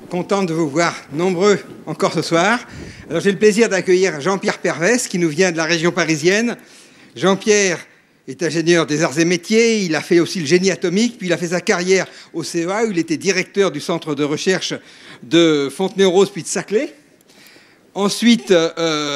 content de vous voir nombreux encore ce soir. Alors j'ai le plaisir d'accueillir Jean-Pierre Pervès qui nous vient de la région parisienne. Jean-Pierre est ingénieur des arts et métiers, il a fait aussi le génie atomique, puis il a fait sa carrière au CEA où il était directeur du centre de recherche de Fontenay-aux-Roses puis de Saclay. Ensuite,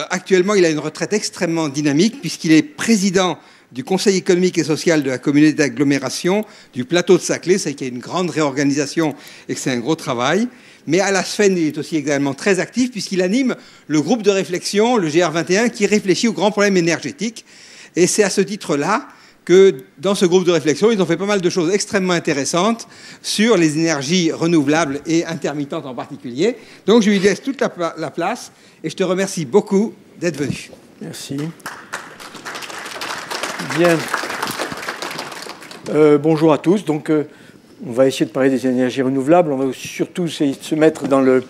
actuellement, il a une retraite extrêmement dynamique puisqu'il est président du Conseil économique et social de la communauté d'agglomération du plateau de Saclay. C'est qu'il y a une grande réorganisation et que c'est un gros travail. Mais à la SFEN, il est aussi également très actif puisqu'il anime le groupe de réflexion, le GR21, qui réfléchit aux grands problèmes énergétiques. Et c'est à ce titre-là que dans ce groupe de réflexion, ils ont fait pas mal de choses extrêmement intéressantes sur les énergies renouvelables et intermittentes en particulier. Donc je lui laisse toute la place et je te remercie beaucoup d'être venu. Merci. Bien. Bonjour à tous. Donc, on va essayer de parler des énergies renouvelables. On va surtout se mettre dans le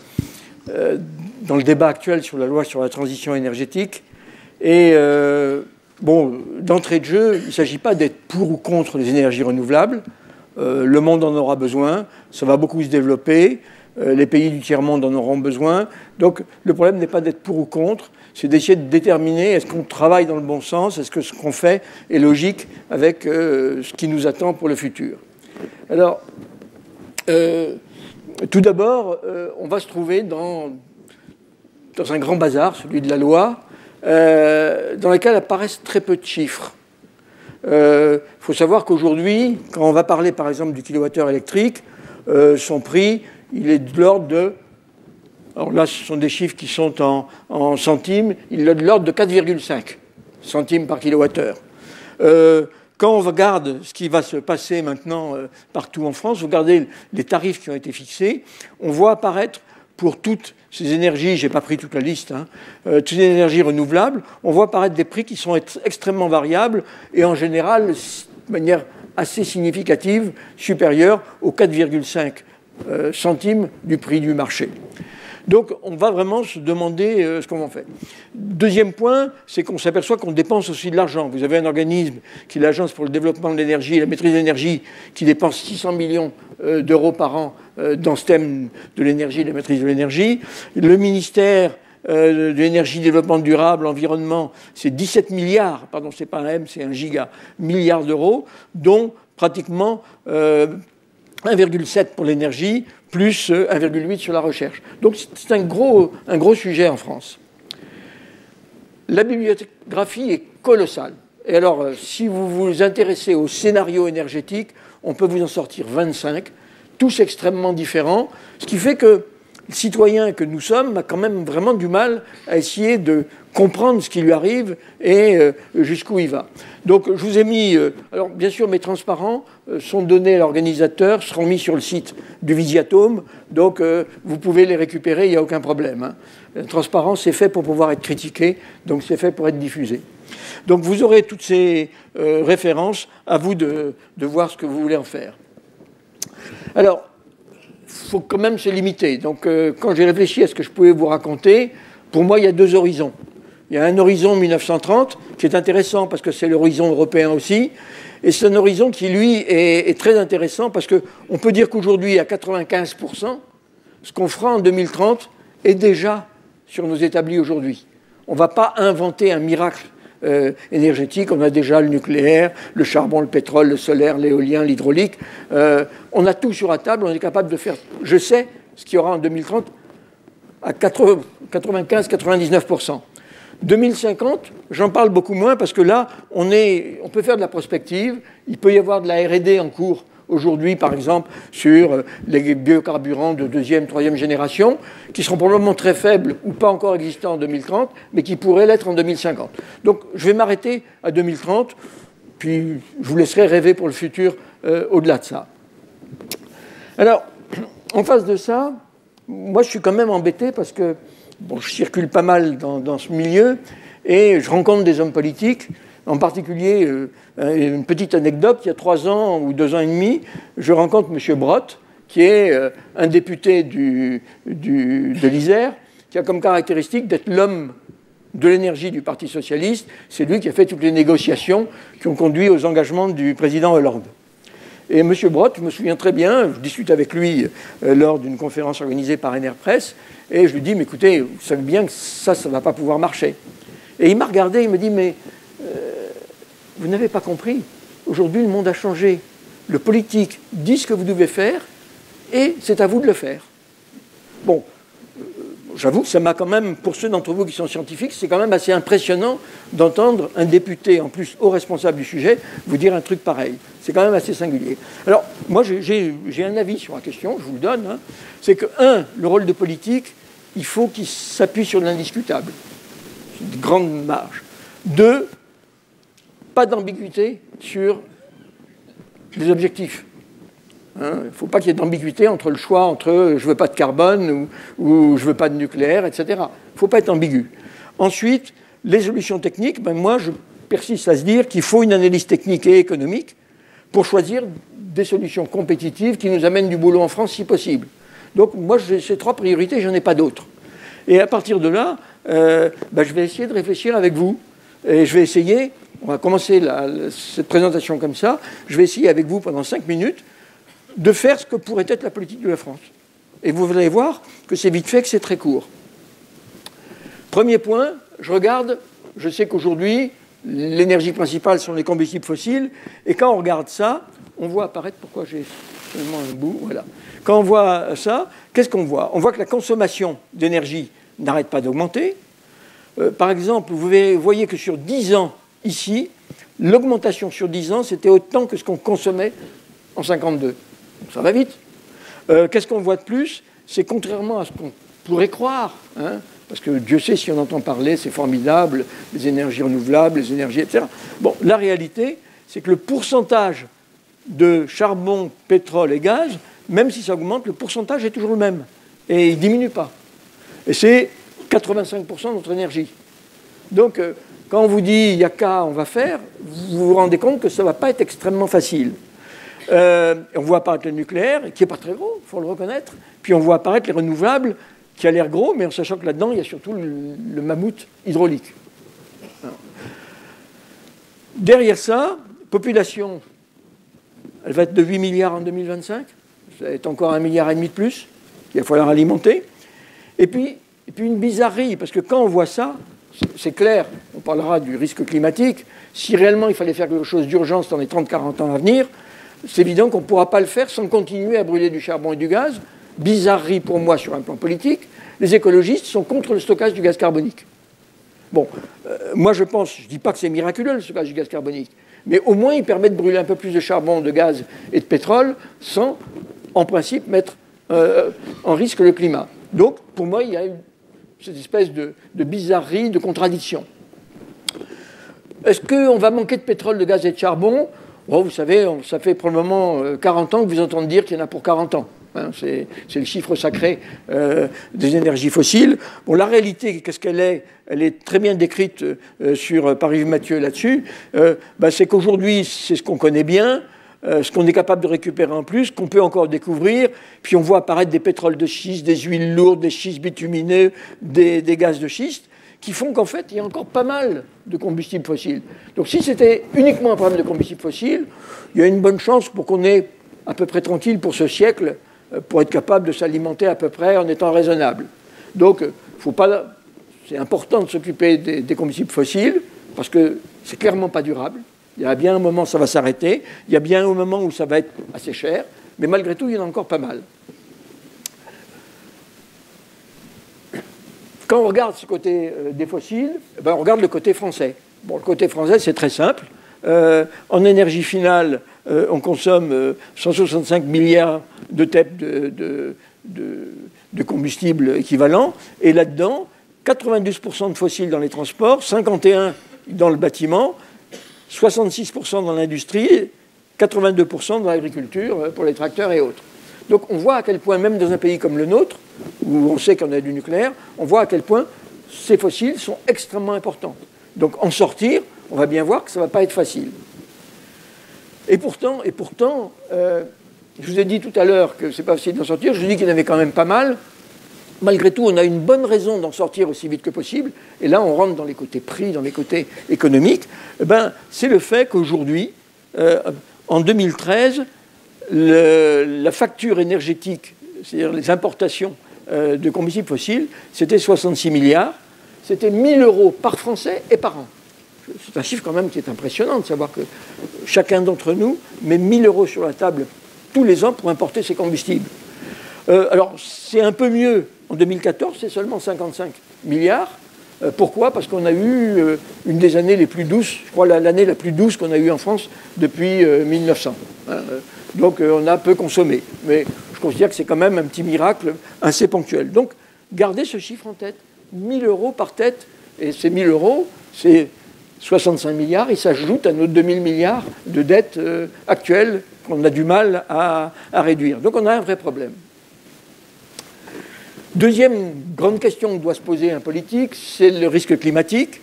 débat actuel sur la loi sur la transition énergétique. Et bon, d'entrée de jeu, il ne s'agit pas d'être pour ou contre les énergies renouvelables. Le monde en aura besoin. Ça va beaucoup se développer. Les pays du tiers-monde en auront besoin. Donc, le problème n'est pas d'être pour ou contre, c'est d'essayer de déterminer est-ce qu'on travaille dans le bon sens, est-ce que ce qu'on fait est logique avec ce qui nous attend pour le futur. Alors, tout d'abord, on va se trouver dans un grand bazar, celui de la loi, dans lequel apparaissent très peu de chiffres. Il faut savoir qu'aujourd'hui, quand on va parler par exemple du kilowattheure électrique, son prix, il est de l'ordre de... Alors là, ce sont des chiffres qui sont en centimes. Il est de l'ordre de 4,5 centimes par kilowattheure. Quand on regarde ce qui va se passer maintenant partout en France, vous regardez les tarifs qui ont été fixés, on voit apparaître pour toutes ces énergies, je n'ai pas pris toute la liste, toutes les énergies renouvelables, on voit apparaître des prix qui sont extrêmement variables et en général, de manière assez significative, supérieure aux 4,5 centimes du prix du marché. Donc, on va vraiment se demander ce qu'on en fait. Deuxième point, c'est qu'on s'aperçoit qu'on dépense aussi de l'argent. Vous avez un organisme qui est l'Agence pour le développement de l'énergie et la maîtrise de l'énergie qui dépense 600 millions d'euros par an dans ce thème de l'énergie et de la maîtrise de l'énergie. Le ministère de l'énergie, développement durable, environnement, c'est 17 milliards, pardon, c'est pas un M, c'est un giga, milliards d'euros, dont pratiquement 1,7 pour l'énergie, plus 1,8 sur la recherche. Donc c'est un gros sujet en France. La bibliographie est colossale. Et alors, si vous vous intéressez au scénario énergétique, on peut vous en sortir 25, tous extrêmement différents, ce qui fait que le citoyen que nous sommes a quand même vraiment du mal à essayer de comprendre ce qui lui arrive et jusqu'où il va. Donc je vous ai mis... alors bien sûr, mes transparents sont donnés à l'organisateur, seront mis sur le site du Visiatome, donc vous pouvez les récupérer, il n'y a aucun problème. Le transparent, c'est fait pour pouvoir être critiqué, donc c'est fait pour être diffusé. Donc vous aurez toutes ces références, à vous de voir ce que vous voulez en faire. Alors, il faut quand même se limiter. Donc quand j'ai réfléchi à ce que je pouvais vous raconter, pour moi, il y a deux horizons. Il y a un horizon 1930 qui est intéressant parce que c'est l'horizon européen aussi. Et c'est un horizon qui, lui, est très intéressant parce qu'on peut dire qu'aujourd'hui, à 95%, ce qu'on fera en 2030 est déjà sur nos établis aujourd'hui. On ne va pas inventer un miracle énergétique. On a déjà le nucléaire, le charbon, le pétrole, le solaire, l'éolien, l'hydraulique. On a tout sur la table. On est capable de faire, je sais, ce qu'il y aura en 2030 à 95-99%. 2050, j'en parle beaucoup moins parce que là, on peut faire de la prospective. Il peut y avoir de la R&D en cours aujourd'hui, par exemple, sur les biocarburants de deuxième, troisième génération, qui seront probablement très faibles ou pas encore existants en 2030, mais qui pourraient l'être en 2050. Donc, je vais m'arrêter à 2030, puis je vous laisserai rêver pour le futur au-delà de ça. Alors, en face de ça, moi, je suis quand même embêté parce que bon, je circule pas mal dans ce milieu et je rencontre des hommes politiques, en particulier une petite anecdote, il y a 3 ans ou 2 ans et demi, je rencontre M. Brottes, qui est un député de l'Isère, qui a comme caractéristique d'être l'homme de l'énergie du Parti socialiste. C'est lui qui a fait toutes les négociations qui ont conduit aux engagements du président Hollande. Et M. Brottes, je me souviens très bien, je discute avec lui lors d'une conférence organisée par Enerpress, et je lui dis, mais écoutez, vous savez bien que ça ne va pas pouvoir marcher. Et il m'a regardé, il me dit, mais vous n'avez pas compris. Aujourd'hui, le monde a changé. Le politique dit ce que vous devez faire, et c'est à vous de le faire. Bon, j'avoue que ça m'a quand même, pour ceux d'entre vous qui sont scientifiques, c'est quand même assez impressionnant d'entendre un député, en plus haut responsable du sujet, vous dire un truc pareil. C'est quand même assez singulier. Alors, moi, j'ai un avis sur la question, je vous le donne. Hein. C'est que, le rôle de politique, il faut qu'il s'appuie sur l'indiscutable. C'est une grande marge. 2, pas d'ambiguïté sur les objectifs. Il ne faut pas qu'il y ait d'ambiguïté entre le choix entre je ne veux pas de carbone ou je ne veux pas de nucléaire, etc. Il ne faut pas être ambigu. Ensuite, les solutions techniques, moi je persiste à se dire qu'il faut une analyse technique et économique pour choisir des solutions compétitives qui nous amènent du boulot en France si possible. Donc moi j'ai ces 3 priorités, je n'en ai pas d'autres. Et à partir de là, je vais essayer de réfléchir avec vous. Et je vais essayer, on va commencer cette présentation comme ça, je vais essayer avec vous pendant 5 minutes de faire ce que pourrait être la politique de la France. Et vous allez voir que c'est vite fait, que c'est très court. Premier point, je sais qu'aujourd'hui, l'énergie principale sont les combustibles fossiles, et quand on regarde ça, on voit apparaître, pourquoi j'ai seulement un bout, voilà. Quand on voit ça, qu'est-ce qu'on voit? On voit que la consommation d'énergie n'arrête pas d'augmenter. Par exemple, vous voyez que sur 10 ans, ici, l'augmentation sur 10 ans, c'était autant que ce qu'on consommait en 1952. Ça va vite. Qu'est-ce qu'on voit de plus? C'est contrairement à ce qu'on pourrait croire, hein, parce que Dieu sait si on entend parler, c'est formidable, les énergies renouvelables, les énergies, etc. Bon, la réalité, c'est que le pourcentage de charbon, pétrole et gaz, même si ça augmente, le pourcentage est toujours le même. Et il ne diminue pas. Et c'est 85% de notre énergie. Donc, quand on vous dit, il n'y a qu'à, on va faire, vous vous rendez compte que ça ne va pas être extrêmement facile. On voit apparaître le nucléaire, qui n'est pas très gros, il faut le reconnaître. Puis on voit apparaître les renouvelables, qui a l'air gros, mais en sachant que là-dedans, il y a surtout le mammouth hydraulique. Alors, derrière ça, population, elle va être de 8 milliards en 2025. Ça va être encore 1,5 milliard de plus. Il va falloir alimenter. Et puis une bizarrerie, parce que quand on voit ça, c'est clair, on parlera du risque climatique. Si réellement il fallait faire quelque chose d'urgence dans les 30-40 ans à venir, c'est évident qu'on ne pourra pas le faire sans continuer à brûler du charbon et du gaz. Bizarrerie pour moi sur un plan politique, les écologistes sont contre le stockage du gaz carbonique. Bon, moi je pense, je ne dis pas que c'est miraculeux le stockage du gaz carbonique, mais au moins il permet de brûler un peu plus de charbon, de gaz et de pétrole sans, en principe, mettre en risque le climat. Donc, pour moi, il y a cette espèce de bizarrerie, de contradiction. Est-ce qu'on va manquer de pétrole, de gaz et de charbon? Bon, vous savez, ça fait probablement 40 ans que vous entendez dire qu'il y en a pour 40 ans. Hein, c'est le chiffre sacré des énergies fossiles. Bon, la réalité, qu'est-ce qu'elle est? Elle est très bien décrite par Yves Mathieu là-dessus. C'est qu'aujourd'hui, c'est ce qu'on connaît bien, ce qu'on est capable de récupérer en plus, qu'on peut encore découvrir. Puis on voit apparaître des pétroles de schiste, des huiles lourdes, des schistes bitumineux, des gaz de schiste, qui font qu'en fait, il y a encore pas mal de combustibles fossiles. Donc si c'était uniquement un problème de combustibles fossiles, il y a une bonne chance pour qu'on ait à peu près tranquille pour ce siècle, pour être capable de s'alimenter à peu près en étant raisonnable. Donc, c'est important de s'occuper des combustibles fossiles, parce que c'est clairement pas durable. Il y a bien un moment où ça va s'arrêter, il y a bien un moment où ça va être assez cher, mais malgré tout, il y en a encore pas mal. Quand on regarde ce côté des fossiles, on regarde le côté français. Bon, le côté français, c'est très simple. En énergie finale, on consomme 165 milliards de TEP de combustible équivalent, et là-dedans, 92% de fossiles dans les transports, 51% dans le bâtiment, 66% dans l'industrie, 82% dans l'agriculture pour les tracteurs et autres. Donc on voit à quel point, même dans un pays comme le nôtre, où on sait qu'on a du nucléaire, on voit à quel point ces fossiles sont extrêmement importants. Donc en sortir, on va bien voir que ça ne va pas être facile. Et pourtant, je vous ai dit tout à l'heure que ce n'est pas facile d'en sortir, je vous ai dit qu'il y en avait quand même pas mal. Malgré tout, on a une bonne raison d'en sortir aussi vite que possible. Et là, on rentre dans les côtés prix, dans les côtés économiques. C'est le fait qu'aujourd'hui, en 2013, la facture énergétique, c'est-à-dire les importations de combustibles fossiles, c'était 66 milliards. C'était 1 000 euros par Français et par an. C'est un chiffre quand même qui est impressionnant de savoir que chacun d'entre nous met 1 000 euros sur la table tous les ans pour importer ces combustibles. Alors, c'est un peu mieux. En 2014, c'est seulement 55 milliards. Pourquoi? Parce qu'on a eu une des années les plus douces, je crois l'année la plus douce qu'on a eue en France depuis 1900. Donc, on a peu consommé. Mais je considère que c'est quand même un petit miracle assez ponctuel. Donc, gardez ce chiffre en tête. 1 000 euros par tête. Et ces 1 000 euros, c'est 65 milliards. Ils s'ajoutent à nos 2 000 milliards de dettes actuelles qu'on a du mal à réduire. Donc, on a un vrai problème. Deuxième grande question que doit se poser un politique, c'est le risque climatique.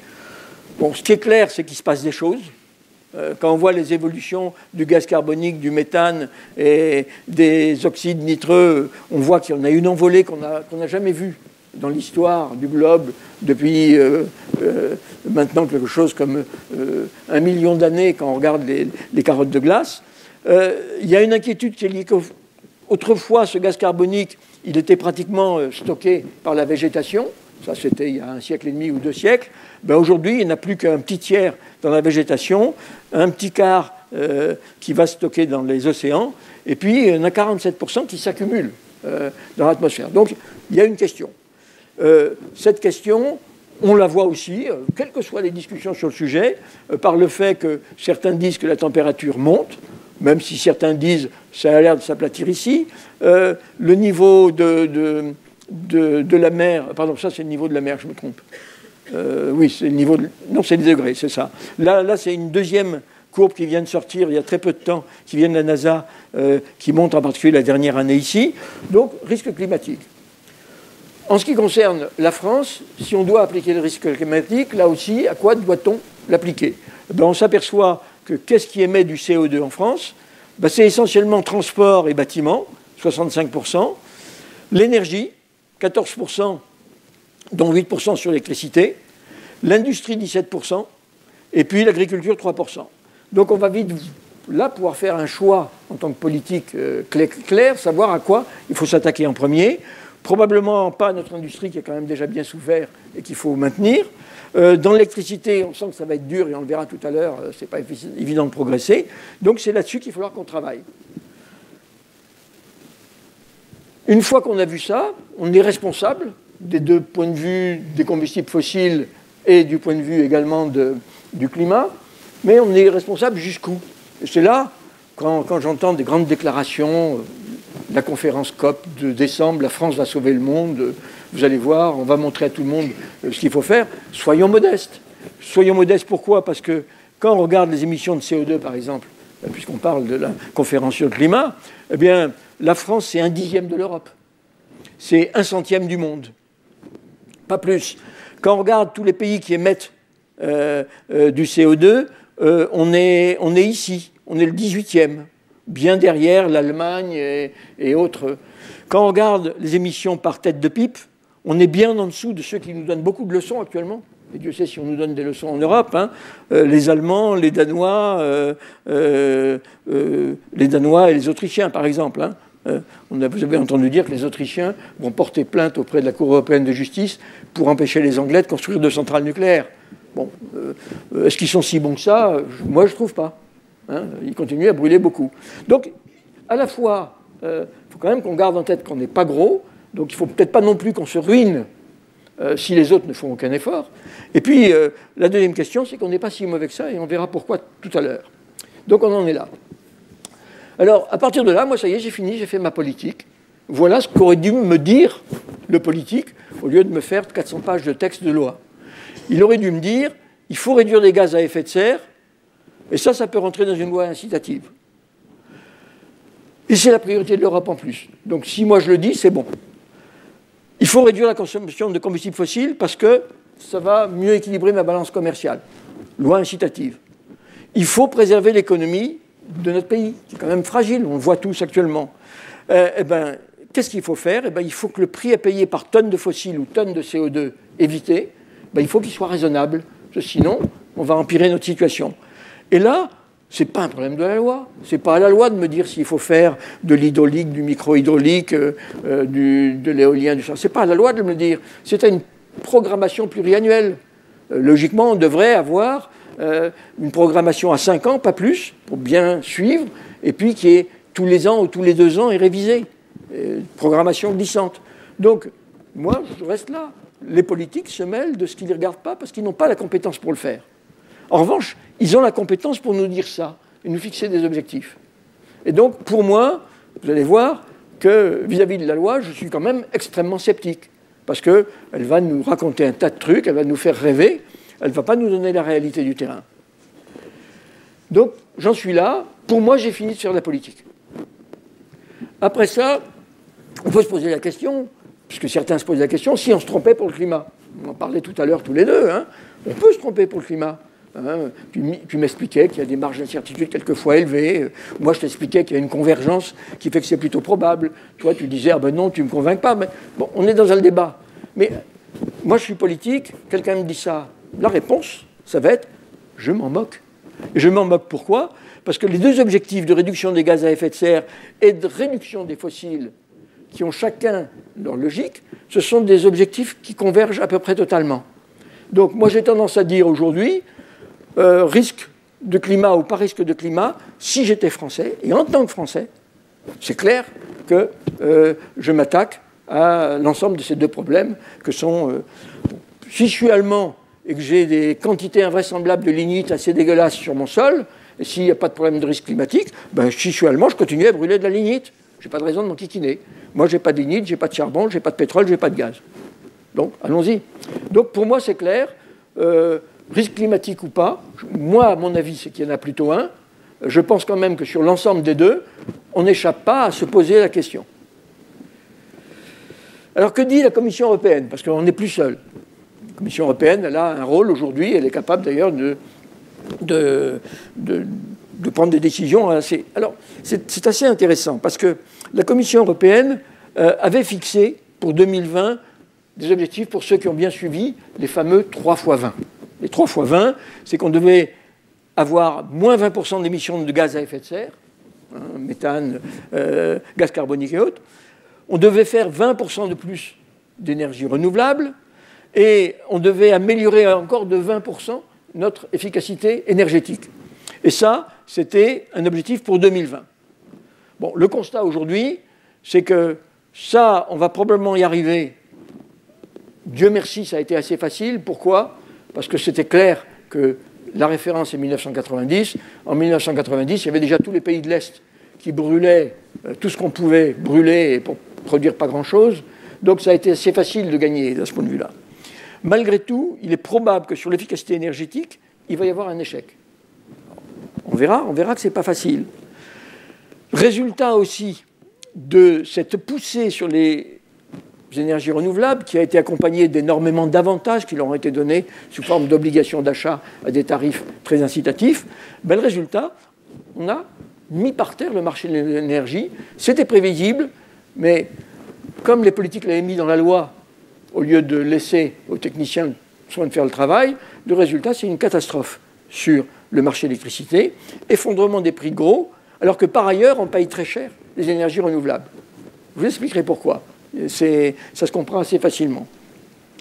Bon, ce qui est clair, c'est qu'il se passe des choses. Quand on voit les évolutions du gaz carbonique, du méthane et des oxydes nitreux, on voit qu'il y en a une envolée qu'on n'a jamais vue dans l'histoire du globe depuis maintenant quelque chose comme 1 million d'années quand on regarde les carottes de glace. Il y a une inquiétude qui est liée qu'autrefois, ce gaz carbonique, il était pratiquement stocké par la végétation. Ça, c'était il y a 1 siècle et demi ou 2 siècles. Ben, aujourd'hui, il n'y a plus qu'un petit tiers dans la végétation, un petit quart qui va stocker dans les océans, et puis il y en a 47% qui s'accumulent dans l'atmosphère. Donc, il y a une question. Cette question, on la voit aussi, quelles que soient les discussions sur le sujet, par le fait que certains disent que la température monte, même si certains disent ça a l'air de s'aplatir ici. Le niveau de la mer, pardon, ça c'est le niveau de la mer, je me trompe. Oui, c'est le niveau non, c'est les degrés, c'est ça. Là, c'est une deuxième courbe qui vient de sortir il y a très peu de temps, qui vient de la NASA, qui montre en particulier la dernière année ici. Donc, risque climatique. En ce qui concerne la France, si on doit appliquer le risque climatique, là aussi, à quoi doit-on l'appliquer? Ben, on s'aperçoit que qu'est-ce qui émet du CO2 en France? Ben, c'est essentiellement transport et bâtiment, 65%, l'énergie, 14%, dont 8% sur l'électricité, l'industrie, 17%, et puis l'agriculture, 3%. Donc on va vite, là, pouvoir faire un choix en tant que politique clair, savoir à quoi il faut s'attaquer en premier. Probablement pas notre industrie qui a quand même déjà bien souffert et qu'il faut maintenir. Dans l'électricité, on sent que ça va être dur et on le verra tout à l'heure, c'est pas évident de progresser. Donc c'est là-dessus qu'il va falloir qu'on travaille. Une fois qu'on a vu ça, on est responsable des deux points de vue des combustibles fossiles et du point de vue également du climat, mais on est responsable jusqu'où? Et c'est là, quand j'entends des grandes déclarations, la conférence COP de décembre, la France va sauver le monde, vous allez voir, on va montrer à tout le monde ce qu'il faut faire, soyons modestes. Soyons modestes, pourquoi? Parce que quand on regarde les émissions de CO2, par exemple, puisqu'on parle de la conférence sur le climat, eh bien, la France, c'est 1/10 de l'Europe. C'est 1/100 du monde. Pas plus. Quand on regarde tous les pays qui émettent du CO2, on est ici. On est le 18e, bien derrière l'Allemagne et autres. Quand on regarde les émissions par tête de pipe, on est bien en dessous de ceux qui nous donnent beaucoup de leçons actuellement. Et Dieu sait si on nous donne des leçons en Europe, hein. Les Allemands, les Danois et les Autrichiens, par exemple. Hein. Vous avez entendu dire que les Autrichiens vont porter plainte auprès de la Cour européenne de justice pour empêcher les Anglais de construire 2 centrales nucléaires. Bon, est-ce qu'ils sont si bons que ça? Moi, je ne trouve pas. Hein. Ils continuent à brûler beaucoup. Donc, à la fois, il faut quand même qu'on garde en tête qu'on n'est pas gros, donc il ne faut peut-être pas non plus qu'on se ruine si les autres ne font aucun effort. Et puis, la deuxième question, c'est qu'on n'est pas si mauvais que ça, et on verra pourquoi tout à l'heure. Donc, on en est là. Alors, à partir de là, moi, ça y est, j'ai fini, j'ai fait ma politique. Voilà ce qu'aurait dû me dire le politique, au lieu de me faire 400 pages de texte de loi. Il aurait dû me dire, il faut réduire les gaz à effet de serre, et ça peut rentrer dans une loi incitative. Et c'est la priorité de l'Europe en plus. Donc, si moi je le dis, c'est bon. Il faut réduire la consommation de combustibles fossiles parce que ça va mieux équilibrer ma balance commerciale. Loi incitative. Il faut préserver l'économie de notre pays, qui est quand même fragile, on le voit tous actuellement. Qu'est-ce qu'il faut faire? Il faut que le prix à payer par tonne de fossiles ou tonne de CO2 il faut qu'il soit raisonnable. Sinon, on va empirer notre situation. Et là, Ce n'est pas un problème de la loi. Ce n'est pas à la loi de me dire s'il faut faire de l'hydraulique, du micro-hydraulique, de l'éolien, du Ce n'est pas à la loi de me le dire. C'est à une programmation pluriannuelle. Logiquement, on devrait avoir une programmation à 5 ans, pas plus, pour bien suivre, et puis qui est tous les ans ou tous les 2 ans est révisée. Programmation glissante. Donc, moi, je reste là. Les politiques se mêlent de ce qu'ils ne regardent pas parce qu'ils n'ont pas la compétence pour le faire. En revanche, ils ont la compétence pour nous dire ça et nous fixer des objectifs. Et donc, pour moi, vous allez voir que vis-à-vis de la loi, je suis quand même extrêmement sceptique parce qu'elle va nous raconter un tas de trucs, elle va nous faire rêver, elle ne va pas nous donner la réalité du terrain. Donc, j'en suis là. Pour moi, j'ai fini de faire de la politique. Après ça, on peut se poser la question, puisque certains se posent la question, si on se trompait pour le climat. On en parlait tout à l'heure tous les deux. Hein. On peut se tromper pour le climat. Hein. Tu m'expliquais qu'il y a des marges d'incertitude quelquefois élevées. Moi, je t'expliquais qu'il y a une convergence qui fait que c'est plutôt probable. Toi, tu disais, ah ben non, tu ne me convaincs pas. Mais bon, on est dans un débat. Mais moi, je suis politique, quelqu'un me dit ça. La réponse, ça va être, je m'en moque. Et je m'en moque pourquoi ? Parce que les deux objectifs de réduction des gaz à effet de serre et de réduction des fossiles, qui ont chacun leur logique, ce sont des objectifs qui convergent à peu près totalement. Donc moi j'ai tendance à dire aujourd'hui, risque de climat ou pas risque de climat, si j'étais français, et en tant que français, c'est clair que je m'attaque à l'ensemble de ces deux problèmes que sont... si je suis allemand et que j'ai des quantités invraisemblables de lignite assez dégueulasses sur mon sol, et s'il n'y a pas de problème de risque climatique, ben, si je suis allemand, je continue à brûler de la lignite. Je n'ai pas de raison de m'enquiquiner. Moi, je n'ai pas de lignite, je n'ai pas de charbon, je n'ai pas de pétrole, je n'ai pas de gaz. Donc, allons-y. Donc, pour moi, c'est clair. Risque climatique ou pas, moi, à mon avis, c'est qu'il y en a plutôt un. Je pense quand même que sur l'ensemble des deux, on n'échappe pas à se poser la question. Alors, que dit la Commission européenne ? Parce qu'on n'est plus seul. La Commission européenne, elle a un rôle aujourd'hui, elle est capable d'ailleurs de prendre des décisions assez... Alors, c'est assez intéressant, parce que la Commission européenne avait fixé pour 2020 des objectifs pour ceux qui ont bien suivi, les fameux 3 x 20. Les 3 x 20, c'est qu'on devait avoir moins 20% d'émissions de gaz à effet de serre, hein, méthane, gaz carbonique et autres. On devait faire 20% de plus d'énergie renouvelable, et on devait améliorer encore de 20% notre efficacité énergétique. Et ça, c'était un objectif pour 2020. Bon, le constat aujourd'hui, c'est que ça, on va probablement y arriver. Dieu merci, ça a été assez facile. Pourquoi ? Parce que c'était clair que la référence est 1990. En 1990, il y avait déjà tous les pays de l'Est qui brûlaient tout ce qu'on pouvait brûler et pour produire pas grand-chose. Donc ça a été assez facile de gagner de ce point de vue-là. Malgré tout, il est probable que sur l'efficacité énergétique, il va y avoir un échec. On verra que ce n'est pas facile. Résultat aussi de cette poussée sur les énergies renouvelables qui a été accompagnée d'énormément d'avantages qui leur ont été donnés sous forme d'obligations d'achat à des tarifs très incitatifs, ben le résultat, on a mis par terre le marché de l'énergie. C'était prévisible, mais comme les politiques l'avaient mis dans la loi, au lieu de laisser aux techniciens le soin de faire le travail, le résultat, c'est une catastrophe sur le marché de l'électricité, effondrement des prix gros, alors que par ailleurs, on paye très cher les énergies renouvelables. Je vous expliquerai pourquoi. Ça se comprend assez facilement.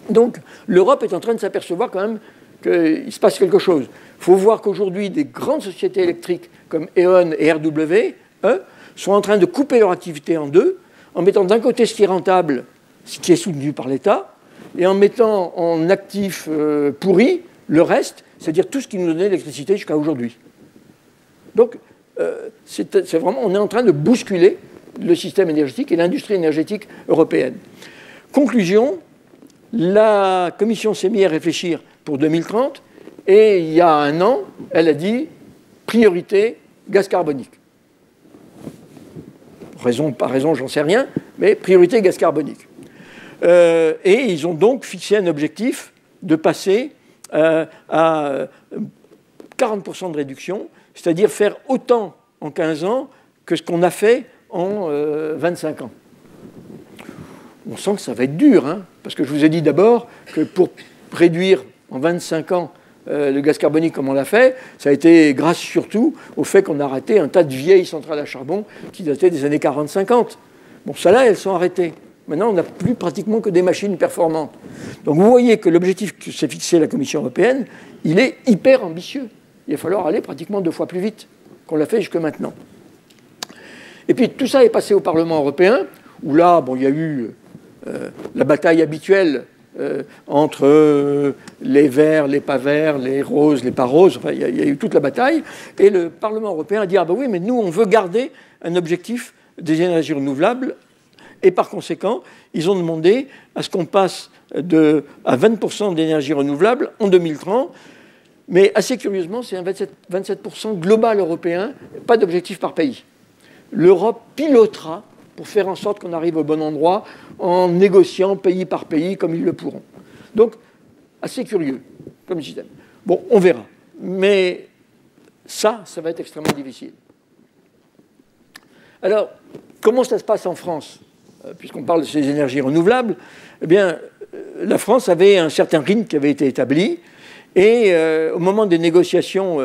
Donc, l'Europe est en train de s'apercevoir quand même qu'il se passe quelque chose. Il faut voir qu'aujourd'hui, des grandes sociétés électriques comme E.ON et RWE sont en train de couper leur activité en deux, en mettant d'un côté ce qui est rentable, ce qui est soutenu par l'État, et en mettant en actifs pourris le reste, c'est-à-dire tout ce qui nous donnait l'électricité jusqu'à aujourd'hui. Donc, c'est vraiment, on est en train de bousculer le système énergétique et l'industrie énergétique européenne. Conclusion, la Commission s'est mise à réfléchir pour 2030, et il y a un an, elle a dit priorité gaz carbonique. Raison, pas raison, j'en sais rien, mais priorité gaz carbonique. Et ils ont donc fixé un objectif de passer à 40% de réduction, c'est-à-dire faire autant en 15 ans que ce qu'on a fait en 25 ans. On sent que ça va être dur, hein, parce que je vous ai dit d'abord que pour réduire en 25 ans le gaz carbonique comme on l'a fait, ça a été grâce surtout au fait qu'on a arrêté un tas de vieilles centrales à charbon qui dataient des années 40-50. Bon, celles-là, elles sont arrêtées. Maintenant, on n'a plus pratiquement que des machines performantes. Donc vous voyez que l'objectif que s'est fixé la Commission européenne, il est hyper ambitieux. Il va falloir aller pratiquement 2 fois plus vite qu'on l'a fait jusque maintenant. Et puis tout ça est passé au Parlement européen, où là, bon, il y a eu la bataille habituelle entre les verts, les pas verts, les roses, les pas roses. Enfin, il y a eu toute la bataille. Et le Parlement européen a dit « Ah ben oui, mais nous, on veut garder un objectif des énergies renouvelables. » Et par conséquent, ils ont demandé à ce qu'on passe à 20% d'énergie renouvelable en 2030. Mais assez curieusement, c'est un 27% global européen, pas d'objectif par pays. L'Europe pilotera pour faire en sorte qu'on arrive au bon endroit en négociant pays par pays comme ils le pourront. Donc, assez curieux comme système. Bon, on verra. Mais ça va être extrêmement difficile. Alors, comment ça se passe en France ? Puisqu'on parle de ces énergies renouvelables, eh bien, la France avait un certain rythme qui avait été établi. Et au moment des négociations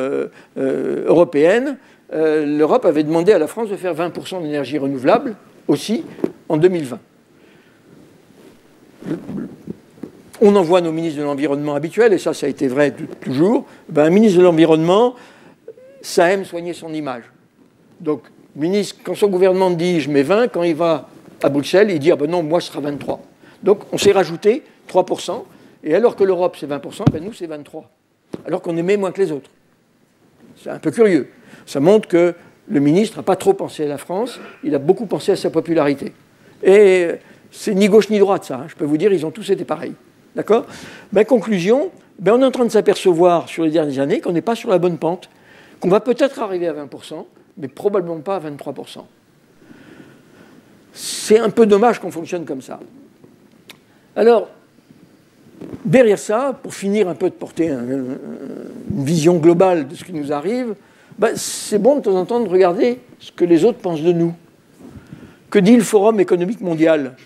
européennes, l'Europe avait demandé à la France de faire 20% d'énergie renouvelable aussi en 2020. On envoie nos ministres de l'Environnement habituels, et ça a été vrai toujours. Un ministre de l'Environnement, ça aime soigner son image. Donc, ministre, quand son gouvernement dit « je mets 20 », quand il va à Bruxelles, il dit « ah ben non, moi, ce sera 23 ». Donc, on s'est rajouté 3%, et alors que l'Europe, c'est 20%, ben nous, c'est 23%. Alors qu'on émet moins que les autres. C'est un peu curieux. Ça montre que le ministre n'a pas trop pensé à la France, il a beaucoup pensé à sa popularité. Et c'est ni gauche ni droite, ça. Hein. Je peux vous dire, ils ont tous été pareils. D'accord ? Conclusion, on est en train de s'apercevoir sur les dernières années qu'on n'est pas sur la bonne pente, qu'on va peut-être arriver à 20%, mais probablement pas à 23%. C'est un peu dommage qu'on fonctionne comme ça. Alors, derrière ça, pour finir un peu de porter une vision globale de ce qui nous arrive, c'est bon de temps en temps de regarder ce que les autres pensent de nous. Que dit le Forum économique mondial ?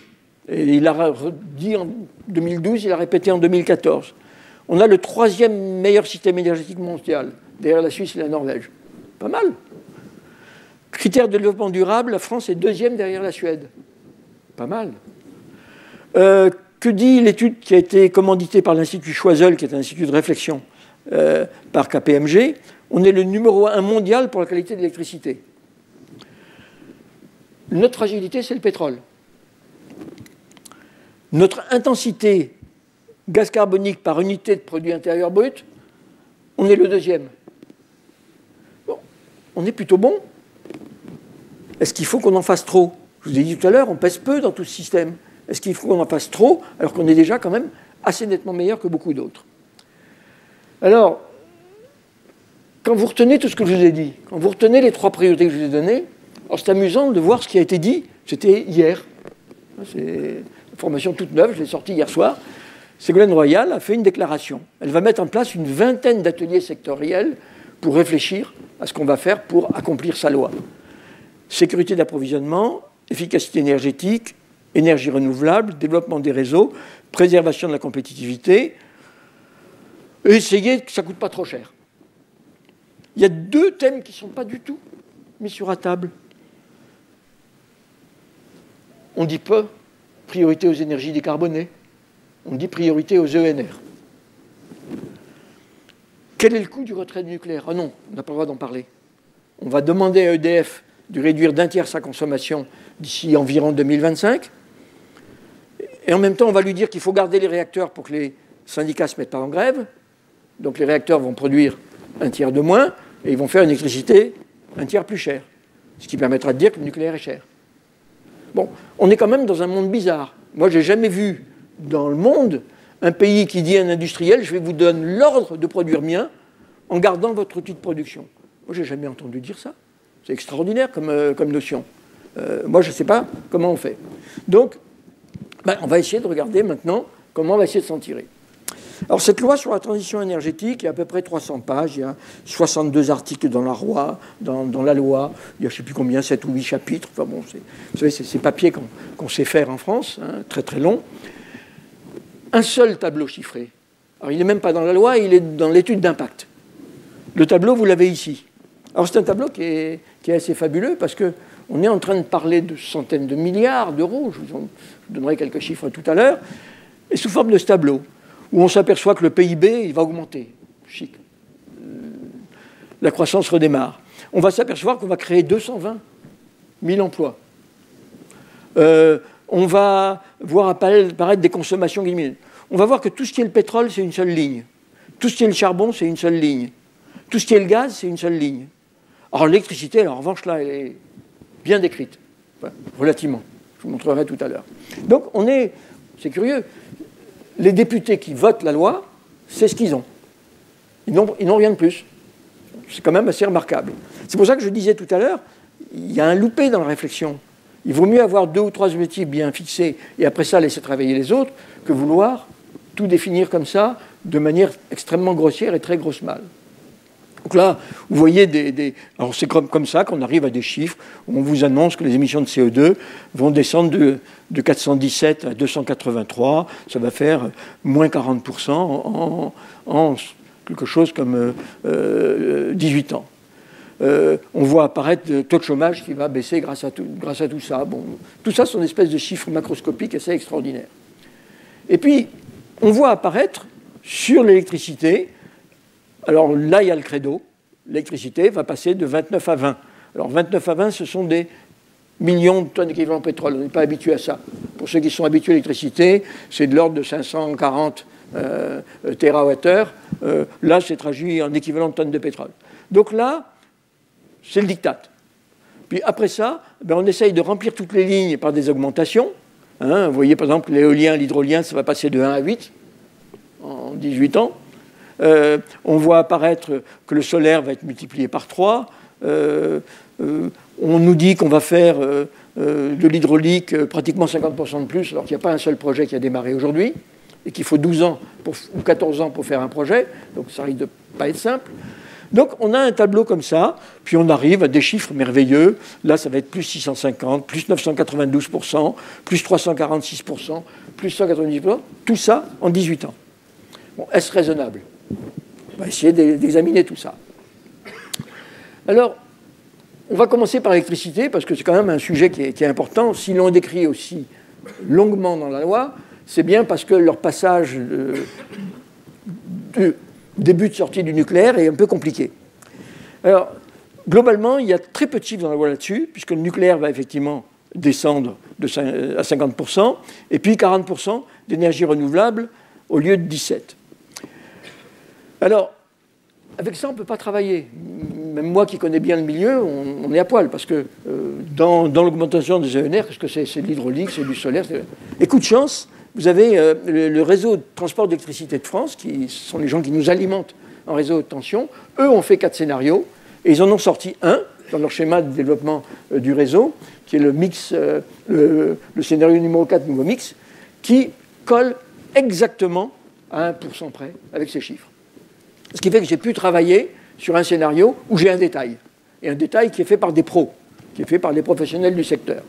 Et il a dit en 2012, il a répété en 2014. On a le 3e meilleur système énergétique mondial, derrière la Suisse et la Norvège. Pas mal. Critères de développement durable, la France est 2e derrière la Suède. Pas mal. Que dit l'étude qui a été commanditée par l'Institut Choiseul, qui est un institut de réflexion par KPMG ? On est le numéro 1 mondial pour la qualité de l'électricité. Notre fragilité, c'est le pétrole. Notre intensité gaz carbonique par unité de produit intérieur brut, on est le 2e. Bon, on est plutôt bon. Est-ce qu'il faut qu'on en fasse trop ? Je vous ai dit tout à l'heure, on pèse peu dans tout ce système. Est-ce qu'il faut qu'on en fasse trop, alors qu'on est déjà quand même assez nettement meilleur que beaucoup d'autres ? Alors, quand vous retenez tout ce que je vous ai dit, quand vous retenez les 3 priorités que je vous ai données, alors c'est amusant de voir ce qui a été dit. C'était hier. C'est une information toute neuve, je l'ai sortie hier soir. Ségolène Royal a fait une déclaration. Elle va mettre en place une 20aine d'ateliers sectoriels pour réfléchir à ce qu'on va faire pour accomplir sa loi. Sécurité d'approvisionnement, efficacité énergétique, énergie renouvelable, développement des réseaux, préservation de la compétitivité, et essayer que ça ne coûte pas trop cher. Il y a 2 thèmes qui ne sont pas du tout mis sur la table. On dit peu priorité aux énergies décarbonées, on dit priorité aux ENR. Quel est le coût du retrait du nucléaire ? Ah non, on n'a pas le droit d'en parler. On va demander à EDF de réduire d'1/3 sa consommation d'ici environ 2025. Et en même temps, on va lui dire qu'il faut garder les réacteurs pour que les syndicats ne se mettent pas en grève. Donc les réacteurs vont produire 1/3 de moins et ils vont faire une électricité 1/3 plus chère. Ce qui permettra de dire que le nucléaire est cher. Bon, on est quand même dans un monde bizarre. Moi, je n'ai jamais vu dans le monde un pays qui dit à un industriel « je vais vous donner l'ordre de produire mien en gardant votre outil de production ». Moi, je n'ai jamais entendu dire ça. C'est extraordinaire comme notion. Moi, je ne sais pas comment on fait. Donc, on va essayer de regarder maintenant comment on va essayer de s'en tirer. Alors, cette loi sur la transition énergétique, il y a à peu près 300 pages, il y a 62 articles dans la loi, il y a je ne sais plus combien, 7 ou 8 chapitres. Enfin bon, vous savez, c'est ces papiers qu'on sait faire en France, hein, très très long. Un seul tableau chiffré, Alors il n'est même pas dans la loi, il est dans l'étude d'impact. Le tableau, vous l'avez ici. Alors c'est un tableau qui est assez fabuleux parce qu'on est en train de parler de centaines de milliards d'euros, je vous donnerai quelques chiffres tout à l'heure, et sous forme de ce tableau, où on s'aperçoit que le PIB il va augmenter. Chic. La croissance redémarre. On va s'apercevoir qu'on va créer 220 000 emplois. On va voir apparaître des consommations qui diminuent. On va voir que tout ce qui est le pétrole, c'est une seule ligne. Tout ce qui est le charbon, c'est une seule ligne. Tout ce qui est le gaz, c'est une seule ligne. Alors l'électricité, en revanche, là, elle est bien décrite, enfin, relativement. Je vous montrerai tout à l'heure. Donc c'est curieux, les députés qui votent la loi, c'est ce qu'ils ont. Ils n'ont rien de plus. C'est quand même assez remarquable. C'est pour ça que je disais tout à l'heure, il y a un loupé dans la réflexion. Il vaut mieux avoir 2 ou 3 objectifs bien fixés et après ça laisser travailler les autres que vouloir tout définir comme ça de manière extrêmement grossière et très grosse mal. Donc là, vous voyez alors c'est comme ça qu'on arrive à des chiffres où on vous annonce que les émissions de CO2 vont descendre de 417 à 283. Ça va faire moins 40% en quelque chose comme 18 ans. On voit apparaître le taux de chômage qui va baisser grâce à tout ça. Bon, tout ça sont des espèces de chiffres macroscopiques assez extraordinaires. Et puis, on voit apparaître sur l'électricité, alors là, il y a le credo, l'électricité va passer de 29 à 20. Alors 29 à 20, ce sont des millions de tonnes d'équivalent pétrole. On n'est pas habitué à ça. Pour ceux qui sont habitués à l'électricité, c'est de l'ordre de 540 térawattheures. Là, c'est traduit en équivalent de tonnes de pétrole. Donc là, c'est le diktat. Puis après ça, on essaye de remplir toutes les lignes par des augmentations. Vous voyez par exemple l'éolien, l'hydrolien, ça va passer de 1 à 8 en 18 ans. On voit apparaître que le solaire va être multiplié par 3. On nous dit qu'on va faire de l'hydraulique pratiquement 50% de plus, alors qu'il n'y a pas un seul projet qui a démarré aujourd'hui, et qu'il faut 12 ans ou 14 ans pour faire un projet, donc ça risque de ne pas être simple. Donc on a un tableau comme ça, puis on arrive à des chiffres merveilleux. Là, ça va être plus 650, plus 992%, plus 346%, plus 190%, tout ça en 18 ans. Bon, est-ce raisonnable ? On va essayer d'examiner tout ça. Alors, on va commencer par l'électricité, parce que c'est quand même un sujet qui est important. Si l'on décrit aussi longuement dans la loi, c'est bien parce que leur passage de début de sortie du nucléaire est un peu compliqué. Alors, globalement, il y a très peu de chiffres dans la loi là-dessus, puisque le nucléaire va effectivement descendre à 50%, et puis 40% d'énergie renouvelable au lieu de 17%. Alors, avec ça, on ne peut pas travailler. Même moi qui connais bien le milieu, on est à poil, parce que dans l'augmentation des ENR, qu'est-ce que c'est ? C'est de l'hydraulique, c'est du solaire. Et coup de chance, vous avez le réseau de transport d'électricité de France, qui sont les gens qui nous alimentent en réseau de tension. Eux ont fait 4 scénarios, et ils en ont sorti un dans leur schéma de développement du réseau, qui est le mix, le scénario numéro 4, nouveau mix, qui colle exactement à 1% près avec ces chiffres. Ce qui fait que j'ai pu travailler sur un scénario où j'ai un détail. Et un détail qui est fait par des pros, qui est fait par des professionnels du secteur.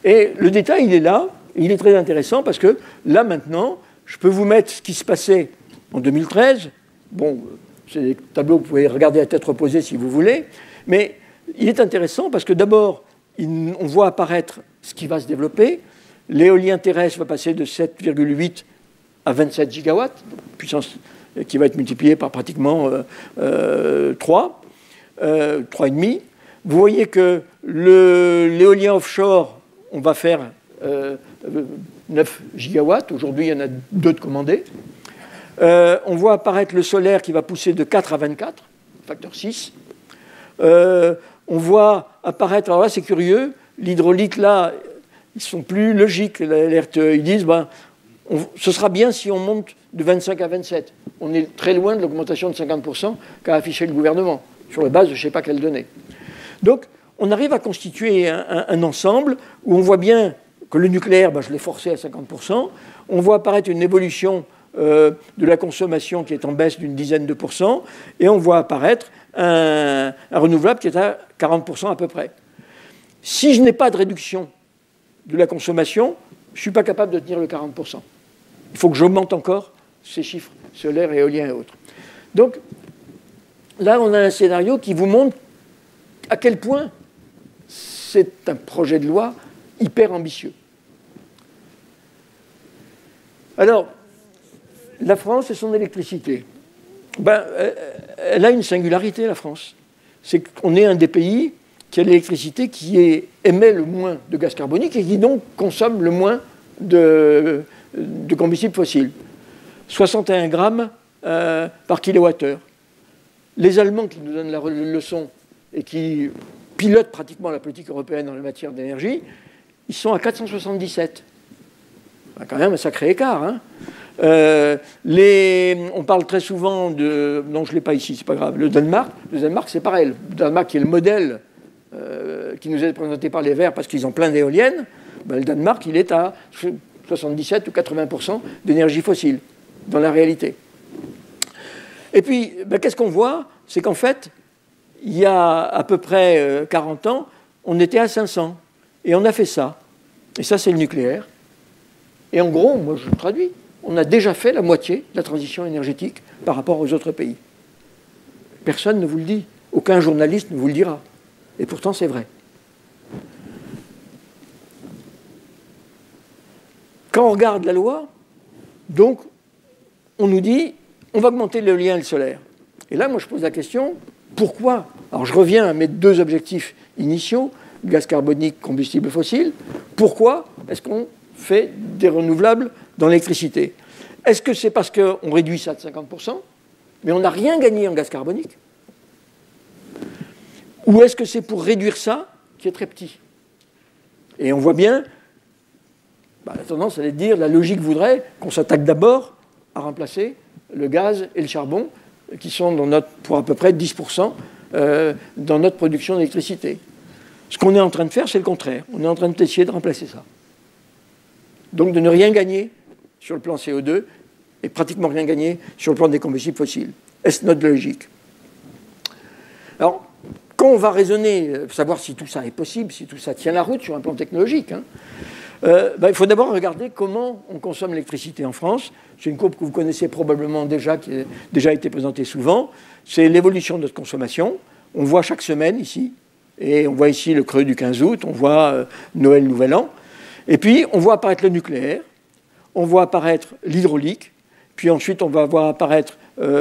Et le détail, il est là, et il est très intéressant parce que là, maintenant, je peux vous mettre ce qui se passait en 2013. Bon, c'est des tableaux que vous pouvez regarder à tête reposée si vous voulez. Mais il est intéressant parce que d'abord, on voit apparaître ce qui va se développer. L'éolien terrestre va passer de 7,8 à 27 gigawatts, puissance qui va être multiplié par pratiquement 3, 3,5. Vous voyez que l'éolien offshore, on va faire 9 gigawatts. Aujourd'hui, il y en a 2 de commandés. On voit apparaître le solaire qui va pousser de 4 à 24, facteur 6. On voit apparaître, alors là c'est curieux, l'hydraulique là, ils sont plus logiques. Ils disent, ce sera bien si on monte de 25 à 27. On est très loin de l'augmentation de 50% qu'a affiché le gouvernement, sur la base de je ne sais pas quelle donnée. Donc, on arrive à constituer un ensemble où on voit bien que le nucléaire, je l'ai forcé à 50%. On voit apparaître une évolution de la consommation qui est en baisse d'une dizaine de pourcents. Et on voit apparaître un renouvelable qui est à 40% à peu près. Si je n'ai pas de réduction de la consommation, je ne suis pas capable de tenir le 40%. Il faut que j'augmente encore ces chiffres solaires, éoliens et autres. Donc, là, on a un scénario qui vous montre à quel point c'est un projet de loi hyper ambitieux. Alors, la France et son électricité. Elle a une singularité, la France. C'est qu'on est un des pays qui a l'électricité qui émet le moins de gaz carbonique et qui donc consomme le moins de combustibles fossiles. 61 grammes par kilowattheure. Les Allemands qui nous donnent la leçon et qui pilotent pratiquement la politique européenne en matière d'énergie, ils sont à 477. C'est quand même un sacré écart. Hein. On parle très souvent de... Non, je ne l'ai pas ici, c'est pas grave. Le Danemark, c'est pareil. Le Danemark, qui est le modèle qui nous est présenté par les Verts parce qu'ils ont plein d'éoliennes. Le Danemark, il est à 77 ou 80% d'énergie fossile, dans la réalité. Et puis, qu'est-ce qu'on voit? C'est qu'en fait, il y a à peu près 40 ans, on était à 500. Et on a fait ça. Et ça, c'est le nucléaire. Et en gros, moi je traduis, on a déjà fait la moitié de la transition énergétique par rapport aux autres pays. Personne ne vous le dit. Aucun journaliste ne vous le dira. Et pourtant, c'est vrai. Quand on regarde la loi, donc, on nous dit, on va augmenter l'éolien et le solaire. Et là, moi, je pose la question, pourquoi? Alors, je reviens à mes deux objectifs initiaux, gaz carbonique, combustible fossile. Pourquoi est-ce qu'on fait des renouvelables dans l'électricité? Est-ce que c'est parce qu'on réduit ça de 50%, mais on n'a rien gagné en gaz carbonique? Ou est-ce que c'est pour réduire ça, qui est très petit? Et on voit bien, la tendance, elle est de dire, la logique voudrait qu'on s'attaque d'abord à remplacer le gaz et le charbon, qui sont pour à peu près 10% dans notre production d'électricité. Ce qu'on est en train de faire, c'est le contraire. On est en train d'essayer de remplacer ça. Donc de ne rien gagner sur le plan CO2 et pratiquement rien gagner sur le plan des combustibles fossiles. Est-ce notre logique? Alors, quand on va raisonner, savoir si tout ça est possible, si tout ça tient la route sur un plan technologique, il faut d'abord regarder comment on consomme l'électricité en France. C'est une courbe que vous connaissez probablement déjà, qui a déjà été présentée souvent. C'est l'évolution de notre consommation. On voit chaque semaine ici, et on voit ici le creux du 15 août, on voit Noël, Nouvel An. Et puis, on voit apparaître le nucléaire, on voit apparaître l'hydraulique, puis ensuite, on va voir apparaître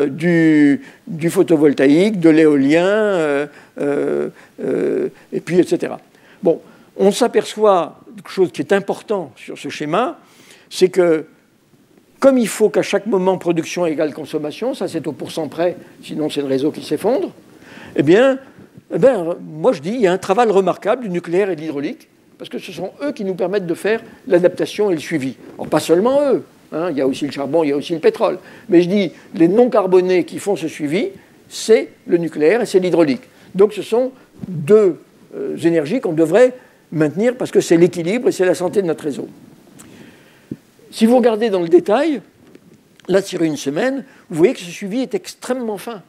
du photovoltaïque, de l'éolien, et puis, etc. Bon, on s'aperçoit de quelque chose qui est important sur ce schéma, c'est que, comme il faut qu'à chaque moment, production égale consommation, ça c'est au pourcent près, sinon c'est le réseau qui s'effondre, moi je dis, il y a un travail remarquable du nucléaire et de l'hydraulique, parce que ce sont eux qui nous permettent de faire l'adaptation et le suivi. Alors, pas seulement eux, il y a aussi le charbon, il y a aussi le pétrole. Mais je dis, les non carbonés qui font ce suivi, c'est le nucléaire et c'est l'hydraulique. Donc ce sont deux énergies qu'on devrait maintenir parce que c'est l'équilibre et c'est la santé de notre réseau. Si vous regardez dans le détail, là sur une semaine, vous voyez que ce suivi est extrêmement fin.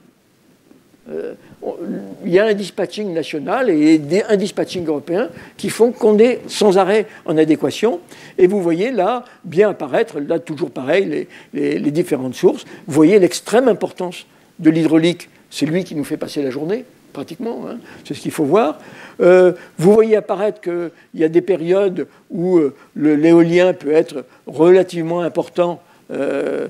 Il y a un dispatching national et un dispatching européen qui font qu'on est sans arrêt en adéquation. Et vous voyez là bien apparaître, là toujours pareil, les différentes sources. Vous voyez l'extrême importance de l'hydraulique. C'est lui qui nous fait passer la journée, pratiquement. C'est ce qu'il faut voir. Vous voyez apparaître qu'il y a des périodes où l'éolien peut être relativement important. Mais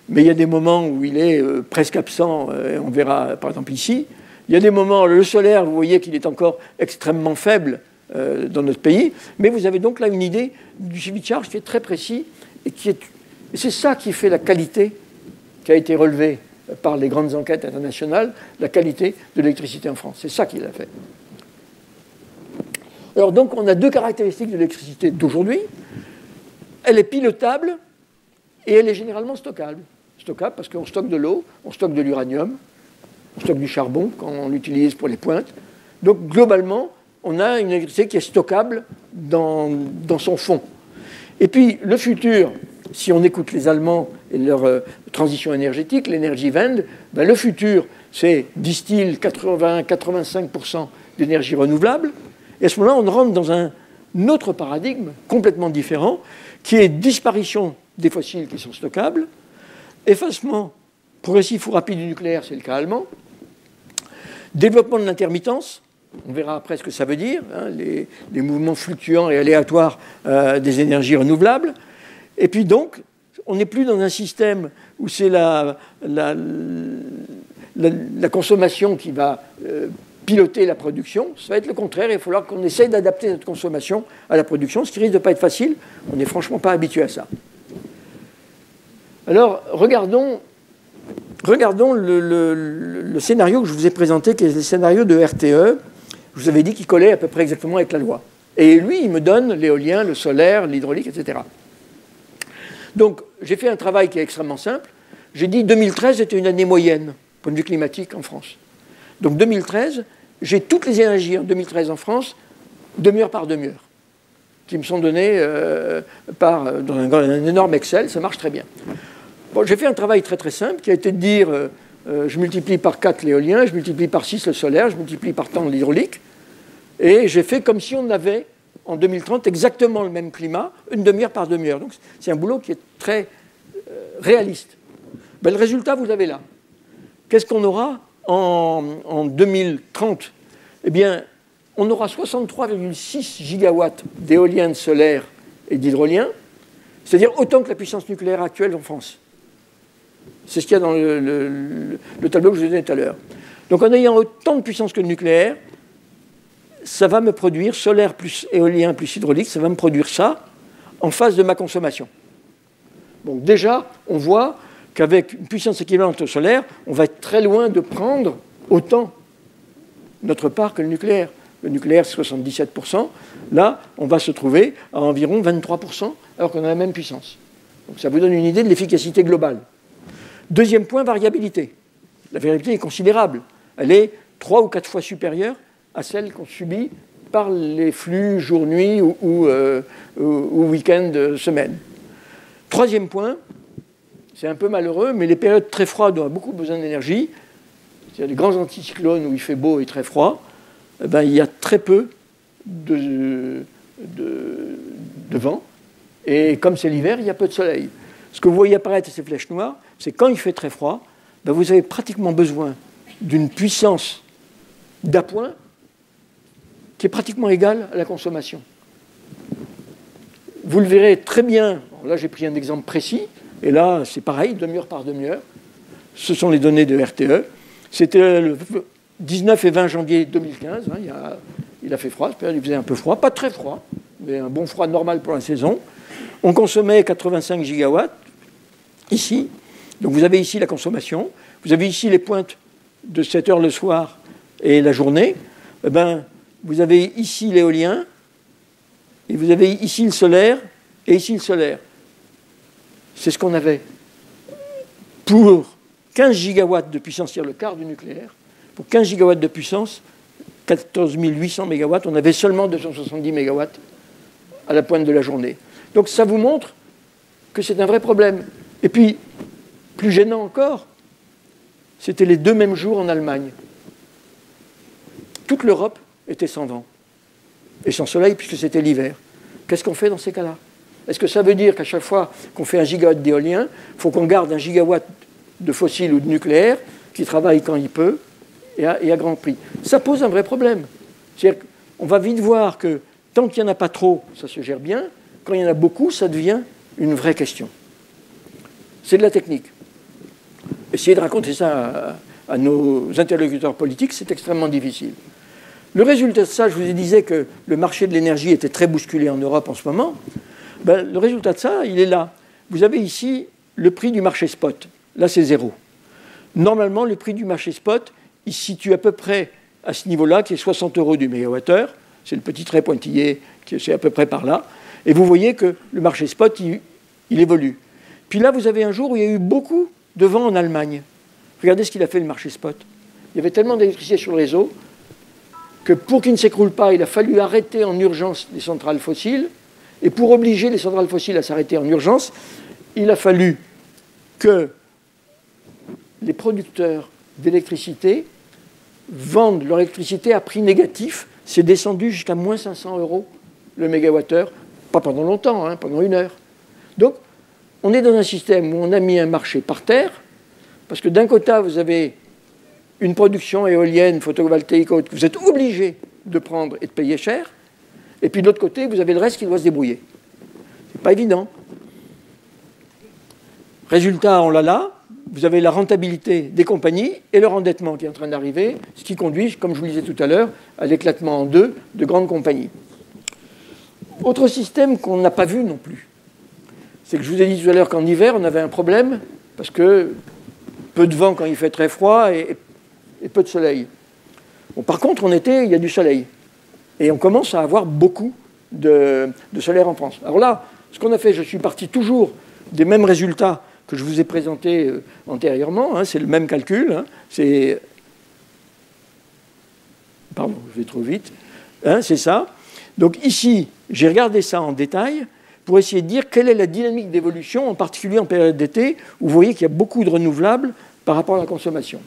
il y a des moments où il est presque absent, on verra par exemple ici. Il y a des moments, le solaire, vous voyez qu'il est encore extrêmement faible dans notre pays, mais vous avez donc là une idée du suivi de charge qui est très précis et c'est ça qui fait la qualité qui a été relevée par les grandes enquêtes internationales, la qualité de l'électricité en France. C'est ça qui l'a fait. Alors donc on a deux caractéristiques de l'électricité d'aujourd'hui. Elle est pilotable et elle est généralement stockable. Stockable parce qu'on stocke de l'eau, on stocke de l'uranium, on stocke du charbon quand on l'utilise pour les pointes. Donc globalement, on a une électricité qui est stockable dans son fond. Et puis le futur, si on écoute les Allemands et leur transition énergétique, l'Energiewende, le futur, c'est, disent-ils, 80-85% d'énergie renouvelable. Et à ce moment-là, on rentre dans un autre paradigme complètement différent, qui est disparition des fossiles qui sont stockables, Effacement progressif ou rapide du nucléaire, c'est le cas allemand. Développement de l'intermittence, on verra après ce que ça veut dire, hein, les mouvements fluctuants et aléatoires des énergies renouvelables. Et puis donc, on n'est plus dans un système où c'est la consommation qui va piloter la production. Ça va être le contraire. Il va falloir qu'on essaye d'adapter notre consommation à la production, ce qui risque de ne pas être facile. On n'est franchement pas habitué à ça. Alors, regardons le scénario que je vous ai présenté, qui est le scénario de RTE. Je vous avais dit qu'il collait à peu près exactement avec la loi. Et lui, il me donne l'éolien, le solaire, l'hydraulique, etc. Donc, j'ai fait un travail qui est extrêmement simple. J'ai dit 2013 était une année moyenne, point de vue climatique, en France. Donc, 2013, j'ai toutes les énergies en 2013 en France, demi-heure par demi-heure, qui me sont données dans un énorme Excel. Ça marche très bien. Bon, j'ai fait un travail très très simple qui a été de dire je multiplie par 4 l'éolien, je multiplie par 6 le solaire, je multiplie par tant l'hydraulique. Et j'ai fait comme si on avait, en 2030, exactement le même climat, une demi-heure par demi-heure. Donc c'est un boulot qui est très réaliste. Ben, le résultat, vous l'avez là. Qu'est-ce qu'on aura en 2030 ? Eh bien, on aura 63,6 gigawatts d'éolien, de solaire et d'hydrolien, c'est-à-dire autant que la puissance nucléaire actuelle en France. C'est ce qu'il y a dans le tableau que je vous ai donné tout à l'heure. Donc en ayant autant de puissance que le nucléaire, ça va me produire, solaire plus éolien plus hydraulique, ça va me produire ça en face de ma consommation. Donc déjà, on voit qu'avec une puissance équivalente au solaire, on va être très loin de prendre autant notre part que le nucléaire. Le nucléaire, c'est 77%. Là, on va se trouver à environ 23%, alors qu'on a la même puissance. Donc ça vous donne une idée de l'efficacité globale. Deuxième point, variabilité. La variabilité est considérable. Elle est 3 ou 4 fois supérieure à celle qu'on subit par les flux jour-nuit ou week-end, semaine. Troisième point, c'est un peu malheureux, mais les périodes très froides ont beaucoup besoin d'énergie. Il y a des grands anticyclones où il fait beau et très froid. Eh ben, il y a très peu de vent. Et comme c'est l'hiver, il y a peu de soleil. Ce que vous voyez apparaître, ces flèches noires, c'est quand il fait très froid, ben vous avez pratiquement besoin d'une puissance d'appoint qui est pratiquement égale à la consommation. Vous le verrez très bien. Là, j'ai pris un exemple précis. Et là, c'est pareil, demi-heure par demi-heure. Ce sont les données de RTE. C'était le 19 et 20 janvier 2015. Hein, il a fait froid. Il faisait un peu froid. Pas très froid, mais un bon froid normal pour la saison. On consommait 85 gigawatts, ici. Donc vous avez ici la consommation. Vous avez ici les pointes de 7 heures le soir et la journée. Eh ben, vous avez ici l'éolien, et vous avez ici le solaire, et ici le solaire. C'est ce qu'on avait. Pour 15 gigawatts de puissance, c'est-à-dire le quart du nucléaire, pour 15 gigawatts de puissance, 14 800 mégawatts, on avait seulement 270 mégawatts à la pointe de la journée. Donc ça vous montre que c'est un vrai problème. Et puis, plus gênant encore, c'était les 2 mêmes jours en Allemagne. Toute l'Europe était sans vent et sans soleil puisque c'était l'hiver. Qu'est-ce qu'on fait dans ces cas-là ? Est-ce que ça veut dire qu'à chaque fois qu'on fait 1 gigawatt d'éolien, il faut qu'on garde 1 gigawatt de fossile ou de nucléaire qui travaille quand il peut et à grand prix ? Ça pose un vrai problème. C'est-à-dire qu'on va vite voir que tant qu'il n'y en a pas trop, ça se gère bien. Quand il y en a beaucoup, ça devient une vraie question. C'est de la technique. Essayer de raconter ça à nos interlocuteurs politiques, c'est extrêmement difficile. Le résultat de ça, je vous disais que le marché de l'énergie était très bousculé en Europe en ce moment. Ben, le résultat de ça, il est là. Vous avez ici le prix du marché spot. Là, c'est 0. Normalement, le prix du marché spot, il se situe à peu près à ce niveau-là, qui est 60 € du mégawattheure. C'est le petit trait pointillé, c'est à peu près par là. Et vous voyez que le marché spot, il évolue. Puis là, vous avez un jour où il y a eu beaucoup de vent en Allemagne. Regardez ce qu'il a fait, le marché spot. Il y avait tellement d'électricité sur le réseau que pour qu'il ne s'écroule pas, il a fallu arrêter en urgence les centrales fossiles. Et pour obliger les centrales fossiles à s'arrêter en urgence, il a fallu que les producteurs d'électricité vendent leur électricité à prix négatif. C'est descendu jusqu'à moins 500 € le mégawattheure. Pas pendant longtemps, hein, pendant 1 heure. Donc, on est dans un système où on a mis un marché par terre, parce que d'un côté, vous avez une production éolienne, photovoltaïque, que vous êtes obligé de prendre et de payer cher, et puis de l'autre côté, vous avez le reste qui doit se débrouiller. C'est pas évident. Résultat, on l'a là, vous avez la rentabilité des compagnies et leur endettement qui est en train d'arriver, ce qui conduit, comme je vous le disais tout à l'heure, à l'éclatement en deux de grandes compagnies. Autre système qu'on n'a pas vu non plus, c'est que je vous ai dit tout à l'heure qu'en hiver, on avait un problème, parce que peu de vent quand il fait très froid et peu de soleil. Bon, par contre, en été, il y a du soleil. Et on commence à avoir beaucoup de solaire en France. Alors là, ce qu'on a fait, je suis parti toujours des mêmes résultats que je vous ai présentés antérieurement. Hein, c'est le même calcul. Hein, c'est... Pardon, je vais trop vite. Hein, c'est ça. Donc ici, j'ai regardé ça en détail pour essayer de dire quelle est la dynamique d'évolution, en particulier en période d'été, où vous voyez qu'il y a beaucoup de renouvelables par rapport à la consommation.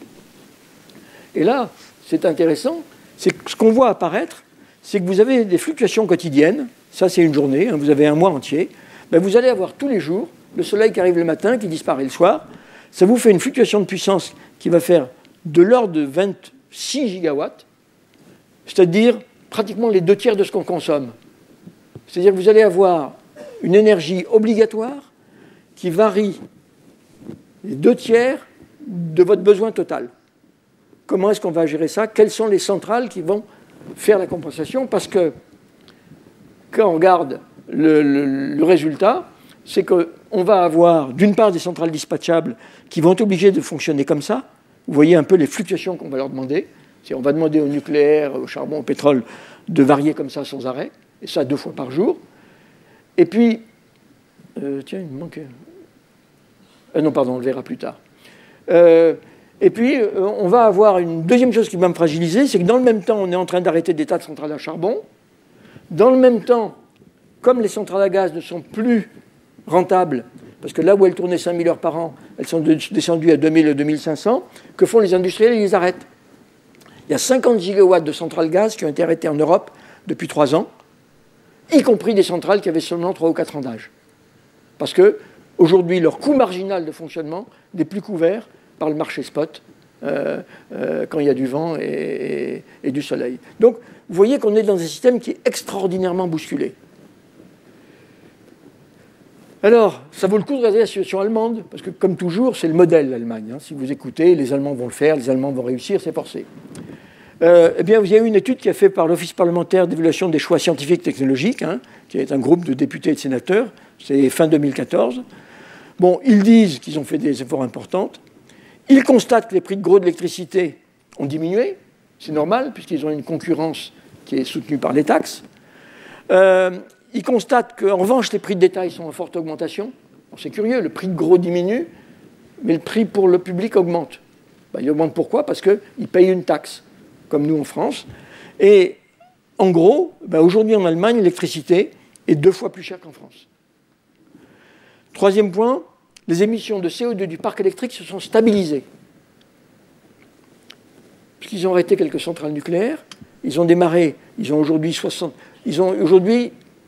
Et là, c'est intéressant, c'est que ce qu'on voit apparaître, c'est que vous avez des fluctuations quotidiennes, ça c'est une journée, hein, vous avez un mois entier, ben vous allez avoir tous les jours le soleil qui arrive le matin, qui disparaît le soir, ça vous fait une fluctuation de puissance qui va faire de l'ordre de 26 gigawatts, c'est-à-dire pratiquement les 2 tiers de ce qu'on consomme. C'est-à-dire que vous allez avoir une énergie obligatoire qui varie les 2 tiers de votre besoin total. Comment est-ce qu'on va gérer ça? Quelles sont les centrales qui vont faire la compensation? Parce que quand on regarde le résultat, c'est qu'on va avoir d'une part des centrales dispatchables qui vont être obligées de fonctionner comme ça. Vous voyez un peu les fluctuations qu'on va leur demander. On va demander au nucléaire, au charbon, au pétrole de varier comme ça sans arrêt, et ça 2 fois par jour. Et puis, tiens, il me manque... non, pardon, on le verra plus tard. Et puis, on va avoir une deuxième chose qui va me fragiliser, c'est que dans le même temps, on est en train d'arrêter des tas de centrales à charbon. Dans le même temps, comme les centrales à gaz ne sont plus rentables, parce que là où elles tournaient 5000 heures par an, elles sont descendues à 2000 et 2500, que font les industriels? Ils les arrêtent. Il y a 50 gigawatts de centrales gaz qui ont été arrêtées en Europe depuis 3 ans, y compris des centrales qui avaient seulement 3 ou 4 ans d'âge. Parce qu'aujourd'hui, leur coût marginal de fonctionnement n'est plus couvert par le marché spot quand il y a du vent et du soleil. Donc, vous voyez qu'on est dans un système qui est extraordinairement bousculé. Alors, ça vaut le coup de regarder la situation allemande, parce que, comme toujours, c'est le modèle, l'Allemagne. Hein. Si vous écoutez, les Allemands vont le faire, les Allemands vont réussir, c'est forcé. Eh bien, il y a eu une étude qui a fait par l'Office parlementaire d'évaluation des choix scientifiques et technologiques, hein, qui est un groupe de députés et de sénateurs, c'est fin 2014. Bon, ils disent qu'ils ont fait des efforts importants. Ils constatent que les prix de gros de l'électricité ont diminué, c'est normal, puisqu'ils ont une concurrence qui est soutenue par les taxes. Ils constatent qu'en revanche, les prix de détail sont en forte augmentation. Bon, c'est curieux, le prix de gros diminue, mais le prix pour le public augmente. Ben, il augmente pourquoi? Parce qu'ils payent une taxe, comme nous en France. Et en gros, ben, aujourd'hui en Allemagne, l'électricité est 2 fois plus chère qu'en France. Troisième point, les émissions de CO2 du parc électrique se sont stabilisées. Puisqu'ils ont arrêté quelques centrales nucléaires, ils ont démarré, ils ont aujourd'hui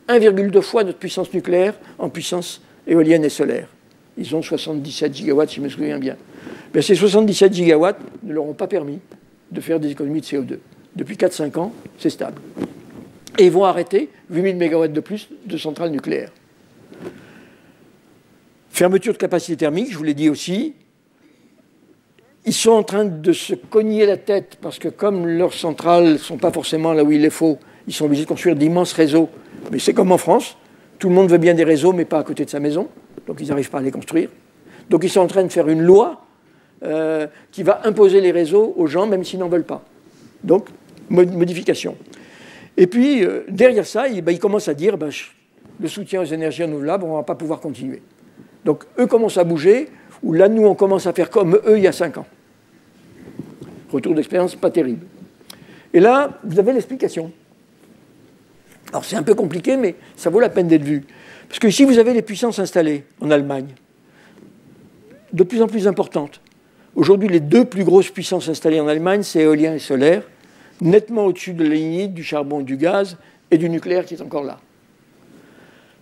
1,2 fois notre puissance nucléaire en puissance éolienne et solaire. Ils ont 77 gigawatts, si je me souviens bien. Mais ces 77 gigawatts ne leur ont pas permis de faire des économies de CO2. Depuis 4-5 ans, c'est stable. Et ils vont arrêter 8000 mégawatts de plus de centrales nucléaires. Fermeture de capacité thermique, je vous l'ai dit aussi. Ils sont en train de se cogner la tête parce que comme leurs centrales ne sont pas forcément là où il les faut, ils sont obligés de construire d'immenses réseaux. Mais c'est comme en France, tout le monde veut bien des réseaux, mais pas à côté de sa maison. Donc ils n'arrivent pas à les construire. Donc ils sont en train de faire une loi qui va imposer les réseaux aux gens, même s'ils n'en veulent pas. Donc, modification. Et puis, derrière ça, ils commencent à dire le soutien aux énergies renouvelables, on ne va pas pouvoir continuer. Donc, eux commencent à bouger, ou là, nous, on commence à faire comme eux il y a 5 ans. Retour d'expérience pas terrible. Et là, vous avez l'explication. Alors, c'est un peu compliqué, mais ça vaut la peine d'être vu. Parce que ici, vous avez les puissances installées en Allemagne, de plus en plus importantes. Aujourd'hui, les 2 plus grosses puissances installées en Allemagne, c'est éolien et solaire, nettement au-dessus de la lignite, du charbon et du gaz, et du nucléaire qui est encore là.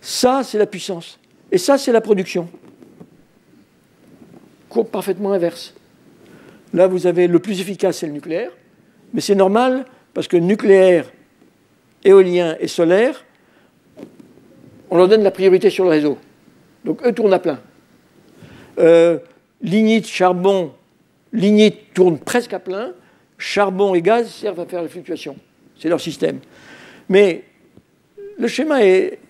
Ça, c'est la puissance. Et ça, c'est la production. courbe parfaitement inverse. Là, vous avez le plus efficace, c'est le nucléaire, mais c'est normal parce que nucléaire, éolien et solaire, on leur donne la priorité sur le réseau. Donc eux tournent à plein. Lignite, charbon, lignite tourne presque à plein, charbon et gaz servent à faire les fluctuations. C'est leur système. Mais le schéma est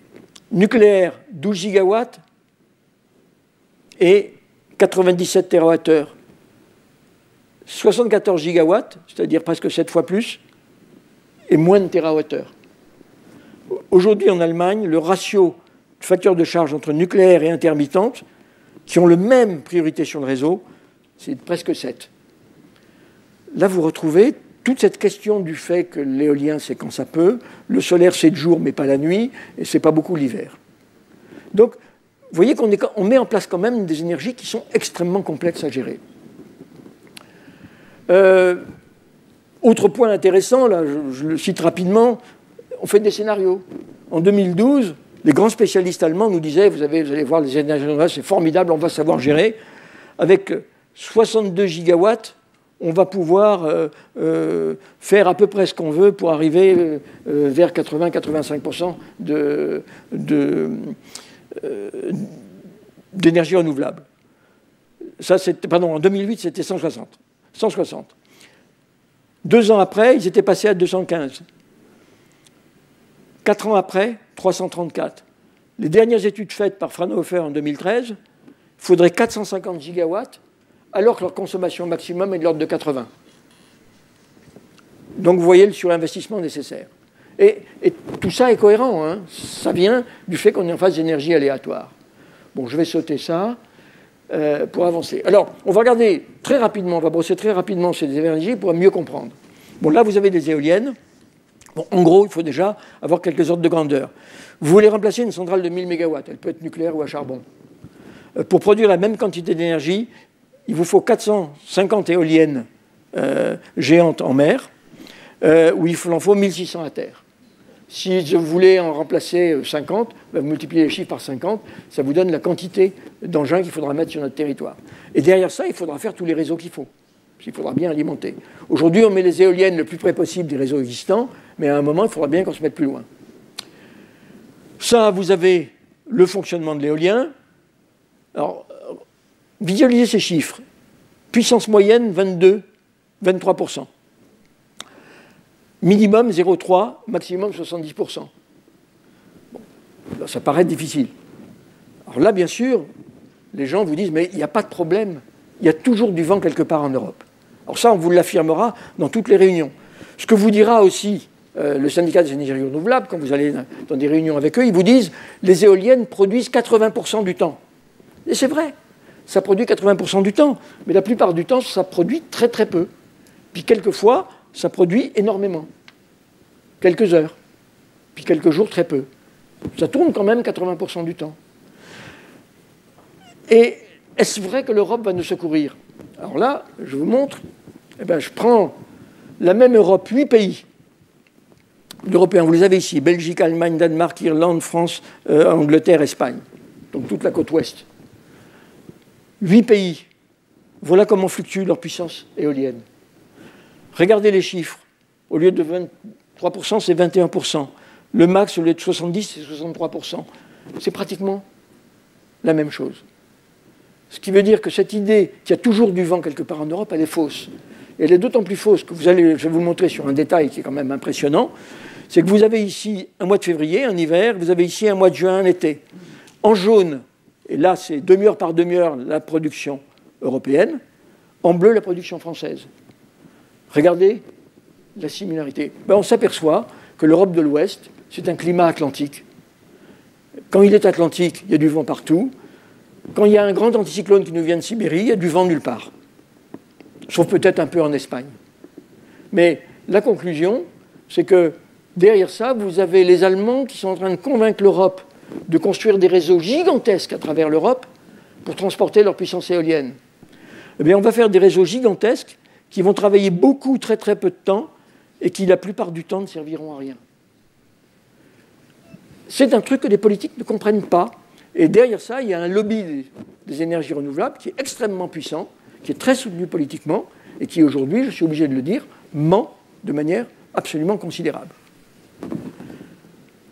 nucléaire, 12 gigawatts et 97 TWh. 74 gigawatts, c'est-à-dire presque 7 fois plus, et moins de TWh. Aujourd'hui, en Allemagne, le ratio de facteur de charge entre nucléaire et intermittente, qui ont le même priorité sur le réseau, c'est presque 7. Là, vous retrouvez toute cette question du fait que l'éolien, c'est quand ça peut, le solaire, c'est de jour, mais pas la nuit, et c'est pas beaucoup l'hiver. Donc, vous voyez qu'on met en place quand même des énergies qui sont extrêmement complexes à gérer. Autre point intéressant, là, je le cite rapidement, on fait des scénarios. En 2012, les grands spécialistes allemands nous disaient, vous allez voir les énergies renouvelables, c'est formidable, on va savoir gérer. Avec 62 gigawatts, on va pouvoir faire à peu près ce qu'on veut pour arriver vers 80-85% d'énergie renouvelable. Ça, en 2008, c'était 160. 2 ans après, ils étaient passés à 215. 4 ans après, 334. Les dernières études faites par Fraunhofer en 2013, il faudrait 450 gigawatts, alors que leur consommation maximum est de l'ordre de 80. Donc vous voyez le surinvestissement nécessaire. Et tout ça est cohérent, hein. Ça vient du fait qu'on est en phase d'énergie aléatoire. Bon, je vais sauter ça pour avancer. Alors, on va regarder très rapidement, on va brosser très rapidement ces énergies pour mieux comprendre. Bon, là, vous avez des éoliennes. Bon, en gros, il faut déjà avoir quelques ordres de grandeur. Vous voulez remplacer une centrale de 1000 MW, elle peut être nucléaire ou à charbon. Pour produire la même quantité d'énergie, il vous faut 450 éoliennes géantes en mer, où il en faut 1600 à terre. Si vous voulez en remplacer 50, vous multipliez les chiffres par 50, ça vous donne la quantité d'engins qu'il faudra mettre sur notre territoire. Et derrière ça, il faudra faire tous les réseaux qu'il faut. Il faudra bien alimenter. Aujourd'hui, on met les éoliennes le plus près possible des réseaux existants, mais à un moment, il faudra bien qu'on se mette plus loin. Ça, vous avez le fonctionnement de l'éolien. Alors, visualisez ces chiffres. Puissance moyenne, 23%. Minimum 0,3, maximum 70%. Bon, là, ça paraît difficile. Alors là, bien sûr, les gens vous disent, mais il n'y a pas de problème. Il y a toujours du vent quelque part en Europe. Alors ça, on vous l'affirmera dans toutes les réunions. Ce que vous dira aussi le syndicat des énergies renouvelables, quand vous allez dans des réunions avec eux, ils vous disent, les éoliennes produisent 80% du temps. Et c'est vrai, ça produit 80% du temps. Mais la plupart du temps, ça produit très très peu. Puis quelquefois, ça produit énormément. Quelques heures. Puis quelques jours, très peu. Ça tourne quand même 80% du temps. Et est-ce vrai que l'Europe va nous secourir? Alors là, je vous montre, je prends la même Europe, 8 pays européens. Vous les avez ici, Belgique, Allemagne, Danemark, Irlande, France, Angleterre, Espagne. Donc toute la côte ouest. 8 pays. Voilà comment fluctue leur puissance éolienne. Regardez les chiffres. Au lieu de 23%, c'est 21%. Le max, au lieu de 70%, c'est 63%. C'est pratiquement la même chose. Ce qui veut dire que cette idée qu'il y a toujours du vent quelque part en Europe, elle est fausse. Et elle est d'autant plus fausse que je vais vous le montrer sur un détail qui est quand même impressionnant. C'est que vous avez ici un mois de février, un hiver, vous avez ici un mois de juin, un été. En jaune, et là c'est demi-heure par demi-heure la production européenne, en bleu la production française. Regardez la similarité. On s'aperçoit que l'Europe de l'Ouest, c'est un climat atlantique. Quand il est atlantique, il y a du vent partout. Quand il y a un grand anticyclone qui nous vient de Sibérie, il y a du vent nulle part. Sauf peut-être un peu en Espagne. Mais la conclusion, c'est que derrière ça, vous avez les Allemands qui sont en train de convaincre l'Europe de construire des réseaux gigantesques à travers l'Europe pour transporter leur puissance éolienne. Eh bien, on va faire des réseaux gigantesques qui vont travailler beaucoup, très très peu de temps et qui, la plupart du temps, ne serviront à rien. C'est un truc que les politiques ne comprennent pas. Et derrière ça, il y a un lobby des énergies renouvelables qui est extrêmement puissant, qui est très soutenu politiquement, et qui aujourd'hui, je suis obligé de le dire, ment de manière absolument considérable.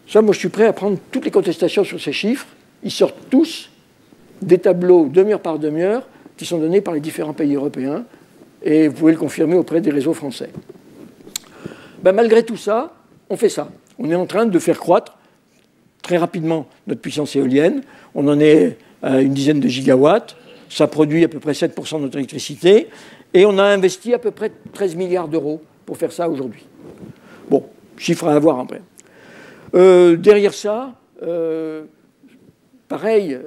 Ça, moi, je suis prêt à prendre toutes les contestations sur ces chiffres. Ils sortent tous des tableaux demi-heure par demi-heure qui sont donnés par les différents pays européens, et vous pouvez le confirmer auprès des réseaux français. Ben, malgré tout ça, on fait ça. On est en train de faire croître très rapidement notre puissance éolienne. On en est à une dizaine de gigawatts. Ça produit à peu près 7% de notre électricité. Et on a investi à peu près 13 milliards d'euros pour faire ça aujourd'hui. Bon, chiffre à avoir après. Derrière ça, pareil,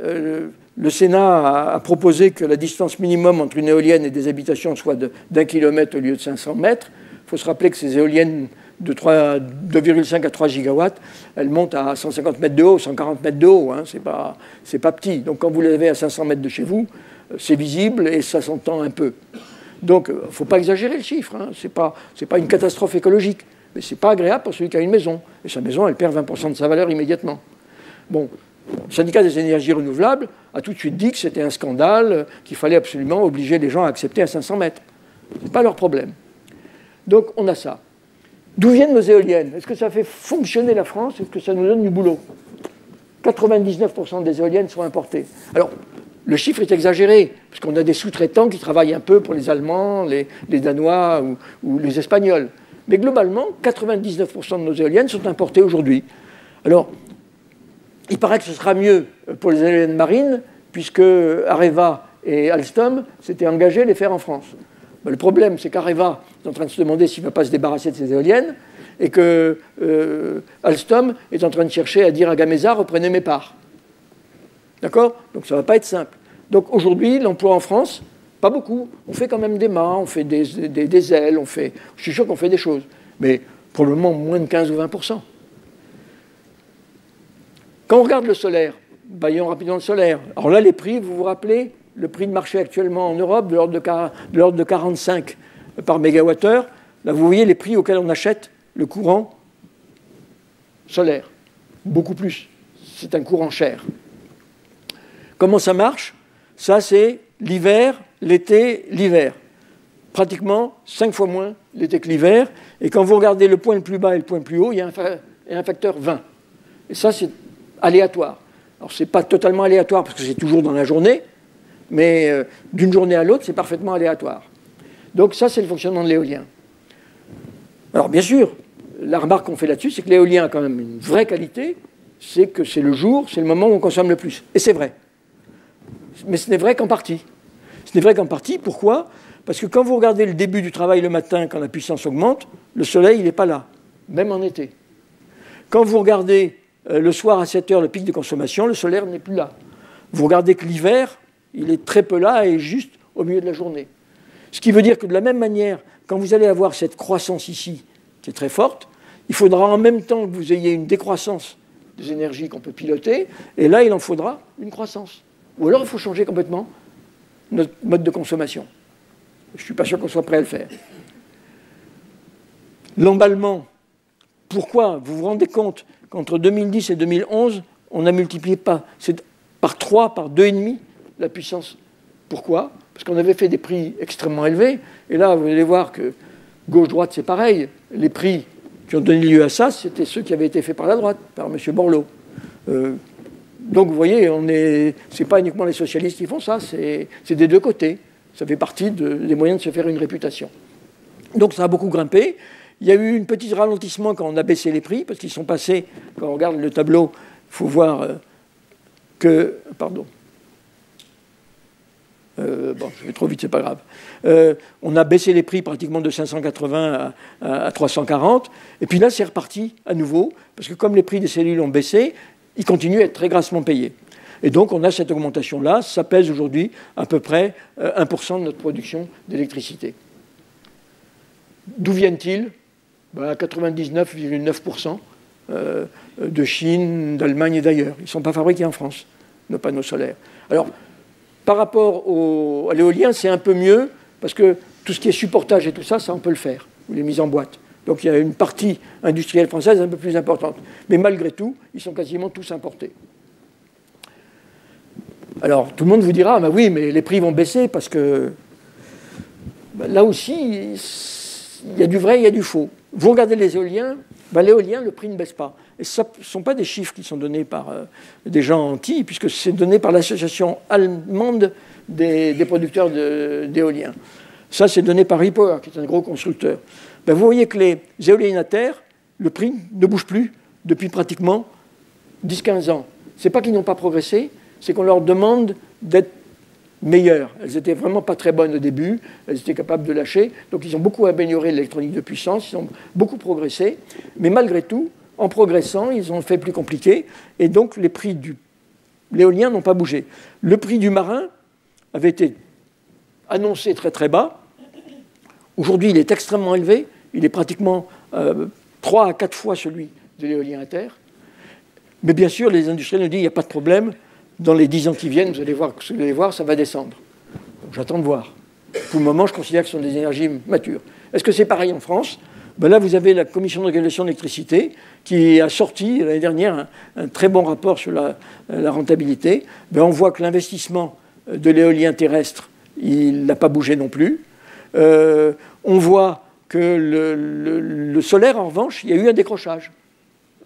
le Sénat a proposé que la distance minimum entre une éolienne et des habitations soit d'1 kilomètre au lieu de 500 mètres. Il faut se rappeler que ces éoliennes de 2,5 à 3 gigawatts, elles montent à 150 mètres de haut, 140 mètres de haut. Hein, c'est pas petit. Donc quand vous l'avez à 500 mètres de chez vous, c'est visible et ça s'entend un peu. Donc, il ne faut pas exagérer le chiffre. Hein. Ce n'est pas une catastrophe écologique. Mais ce n'est pas agréable pour celui qui a une maison. Et sa maison, elle perd 20% de sa valeur immédiatement. Bon, le syndicat des énergies renouvelables a tout de suite dit que c'était un scandale, qu'il fallait absolument obliger les gens à accepter à 500 mètres. Ce n'est pas leur problème. Donc, on a ça. D'où viennent nos éoliennes? Est-ce que ça fait fonctionner la France? Est-ce que ça nous donne du boulot? 99% des éoliennes sont importées. Alors, le chiffre est exagéré, parce qu'on a des sous-traitants qui travaillent un peu pour les Allemands, les Danois ou les Espagnols. Mais globalement, 99% de nos éoliennes sont importées aujourd'hui. Alors, il paraît que ce sera mieux pour les éoliennes marines, puisque Areva et Alstom s'étaient engagés à les faire en France. Ben, le problème, c'est qu'Areva est en train de se demander s'il ne va pas se débarrasser de ces éoliennes, et que Alstom est en train de chercher à dire à Gamesa, reprenez mes parts. D'accord? Donc ça ne va pas être simple. Donc aujourd'hui, l'emploi en France, pas beaucoup. On fait quand même des mâts, on fait des ailes, je suis sûr qu'on fait des choses. Mais pour le moment, moins de 15 ou 20%. Quand on regarde le solaire, baillons rapidement le solaire. Alors là, les prix, vous vous rappelez, le prix de marché actuellement en Europe, de l'ordre de 45 par mégawattheure. Là, vous voyez les prix auxquels on achète le courant solaire. Beaucoup plus. C'est un courant cher. Comment ça marche? Ça, c'est l'hiver, l'été, l'hiver. Pratiquement 5 fois moins l'été que l'hiver. Et quand vous regardez le point le plus bas et le point le plus haut, il y a un facteur 20. Et ça, c'est aléatoire. Alors, ce n'est pas totalement aléatoire parce que c'est toujours dans la journée, mais d'une journée à l'autre, c'est parfaitement aléatoire. Donc ça, c'est le fonctionnement de l'éolien. Alors, bien sûr, la remarque qu'on fait là-dessus, c'est que l'éolien a quand même une vraie qualité, c'est que c'est le jour, c'est le moment où on consomme le plus. Et c'est vrai. Mais ce n'est vrai qu'en partie. Ce n'est vrai qu'en partie, pourquoi? Parce que quand vous regardez le début du travail le matin, quand la puissance augmente, le soleil, il n'est pas là, même en été. Quand vous regardez le soir à 7 heures, le pic de consommation, le solaire n'est plus là. Vous regardez que l'hiver, il est très peu là et juste au milieu de la journée. Ce qui veut dire que de la même manière, quand vous allez avoir cette croissance ici, qui est très forte, il faudra en même temps que vous ayez une décroissance des énergies qu'on peut piloter, et là, il en faudra une croissance. Ou alors, il faut changer complètement notre mode de consommation. Je ne suis pas sûr qu'on soit prêt à le faire. L'emballement, pourquoi? Vous vous rendez compte qu'entre 2010 et 2011, on a multiplié par 3, par 2,5 la puissance. Pourquoi? Parce qu'on avait fait des prix extrêmement élevés. Et là, vous allez voir que gauche-droite, c'est pareil. Les prix qui ont donné lieu à ça, c'était ceux qui avaient été faits par la droite, par M. Borloo. Donc, vous voyez, ce n'est pas uniquement les socialistes qui font ça, c'est des deux côtés. Ça fait partie des moyens de se faire une réputation. Donc, ça a beaucoup grimpé. Il y a eu un petit ralentissement quand on a baissé les prix, parce qu'ils sont passés, quand on regarde le tableau, il faut voir que... Pardon. Bon, je vais trop vite, c'est pas grave. On a baissé les prix pratiquement de 580 à 340, et puis là, c'est reparti à nouveau, parce que comme les prix des cellules ont baissé, ils continuent à être très grassement payés. Et donc, on a cette augmentation-là. Ça pèse aujourd'hui à peu près 1% de notre production d'électricité. D'où viennent-ils? 99,9% de Chine, d'Allemagne et d'ailleurs. Ils ne sont pas fabriqués en France, nos panneaux solaires. Alors, par rapport à l'éolien, c'est un peu mieux, parce que tout ce qui est supportage et tout ça, ça, on peut le faire. Ou les mises en boîte. Donc il y a une partie industrielle française un peu plus importante. Mais malgré tout, ils sont quasiment tous importés. Alors, tout le monde vous dira, bah oui, mais les prix vont baisser parce que là aussi, il y a du vrai, il y a du faux. Vous regardez les éoliens, l'éolien, le prix ne baisse pas. Et ce ne sont pas des chiffres qui sont donnés par des gens anti, puisque c'est donné par l'association allemande des producteurs d'éoliens. Ça, c'est donné par Repower, qui est un gros constructeur. Vous voyez que les éoliennes à terre, le prix ne bouge plus depuis pratiquement 10-15 ans. Ce n'est pas qu'ils n'ont pas progressé, c'est qu'on leur demande d'être meilleures. Elles n'étaient vraiment pas très bonnes au début, elles étaient capables de lâcher, donc ils ont beaucoup amélioré l'électronique de puissance, ils ont beaucoup progressé, mais malgré tout, en progressant, ils ont fait plus compliqué, et donc les prix de l'éolien n'ont pas bougé. Le prix du marin avait été annoncé très très bas. Aujourd'hui, il est extrêmement élevé, il est pratiquement 3 à 4 fois celui de l'éolien à terre. Mais bien sûr, les industriels nous disent qu'il n'y a pas de problème. Dans les 10 ans qui viennent, vous allez voir, ça va descendre. J'attends de voir. Pour le moment, je considère que ce sont des énergies matures. Est-ce que c'est pareil en France? Là, vous avez la Commission de régulation de l'électricité qui a sorti l'année dernière un très bon rapport sur la rentabilité. On voit que l'investissement de l'éolien terrestre, il n'a pas bougé non plus. On voit que le solaire, en revanche, il y a eu un décrochage.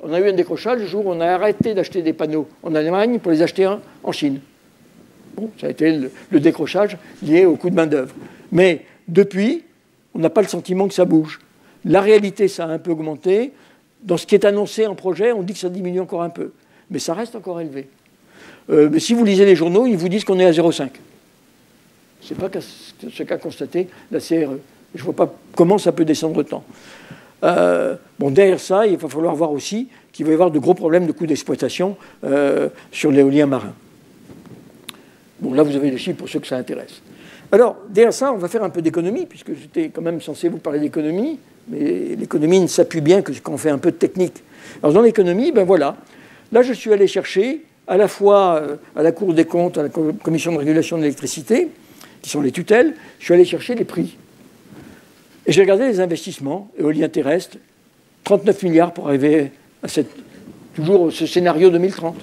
On a eu un décrochage le jour où on a arrêté d'acheter des panneaux en Allemagne pour les acheter en Chine. Bon, ça a été le décrochage lié au coût de main-d'œuvre. Mais depuis, on n'a pas le sentiment que ça bouge. La réalité, ça a un peu augmenté. Dans ce qui est annoncé en projet, on dit que ça diminue encore un peu. Mais ça reste encore élevé. Mais si vous lisez les journaux, ils vous disent qu'on est à 0,5. Ce n'est pas ce qu'a constaté la CRE. Je ne vois pas comment ça peut descendre autant. Derrière ça, il va falloir voir aussi qu'il va y avoir de gros problèmes de coûts d'exploitation sur l'éolien marin. Là, vous avez les chiffres pour ceux que ça intéresse. Alors, derrière ça, on va faire un peu d'économie, puisque j'étais quand même censé vous parler d'économie, mais l'économie ne s'appuie bien que quand on fait un peu de technique. Alors, dans l'économie, voilà. Là, je suis allé chercher, à la fois à la Cour des comptes, à la Commission de régulation de l'électricité, qui sont les tutelles, je suis allé chercher les prix. Et j'ai regardé les investissements éoliens terrestres, 39 milliards pour arriver à toujours ce scénario 2030,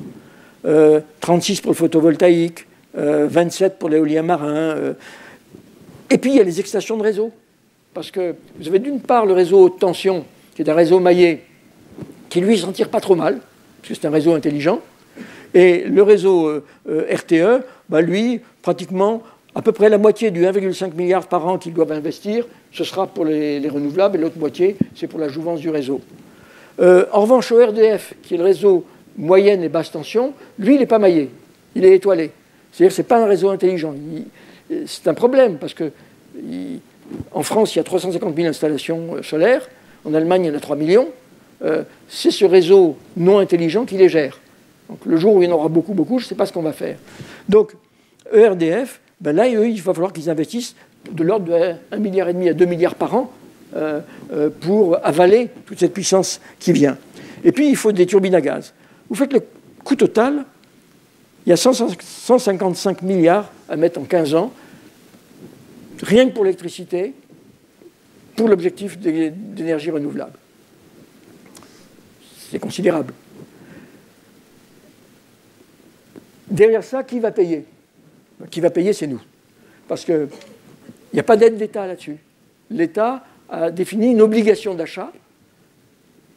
36 pour le photovoltaïque, 27 pour l'éolien marin. Et puis il y a les extensions de réseau. Parce que vous avez d'une part le réseau haute tension, qui est un réseau maillé, qui lui s'en tire pas trop mal, parce que c'est un réseau intelligent. Et le réseau RTE, lui, pratiquement à peu près la moitié du 1,5 milliard par an qu'ils doivent investir, ce sera pour les renouvelables, et l'autre moitié, c'est pour la jouvence du réseau. En revanche, au RDF, qui est le réseau moyenne et basse tension, lui, il n'est pas maillé, il est étoilé. C'est-à-dire que ce n'est pas un réseau intelligent. C'est un problème, parce que en France, il y a 350 000 installations solaires, en Allemagne, il y en a 3 millions. C'est ce réseau non intelligent qui les gère. Donc, le jour où il y en aura beaucoup, je ne sais pas ce qu'on va faire. Donc, ERDF, là, eux, il va falloir qu'ils investissent de l'ordre de 1,5 milliard à 2 milliards par an pour avaler toute cette puissance qui vient. Et puis, il faut des turbines à gaz. Vous faites le coût total, il y a 155 milliards à mettre en 15 ans, rien que pour l'électricité, pour l'objectif d'énergie renouvelable. C'est considérable. Derrière ça, qui va payer? Qui va payer, c'est nous. Parce qu'il n'y a pas d'aide d'État là-dessus. L'État a défini une obligation d'achat,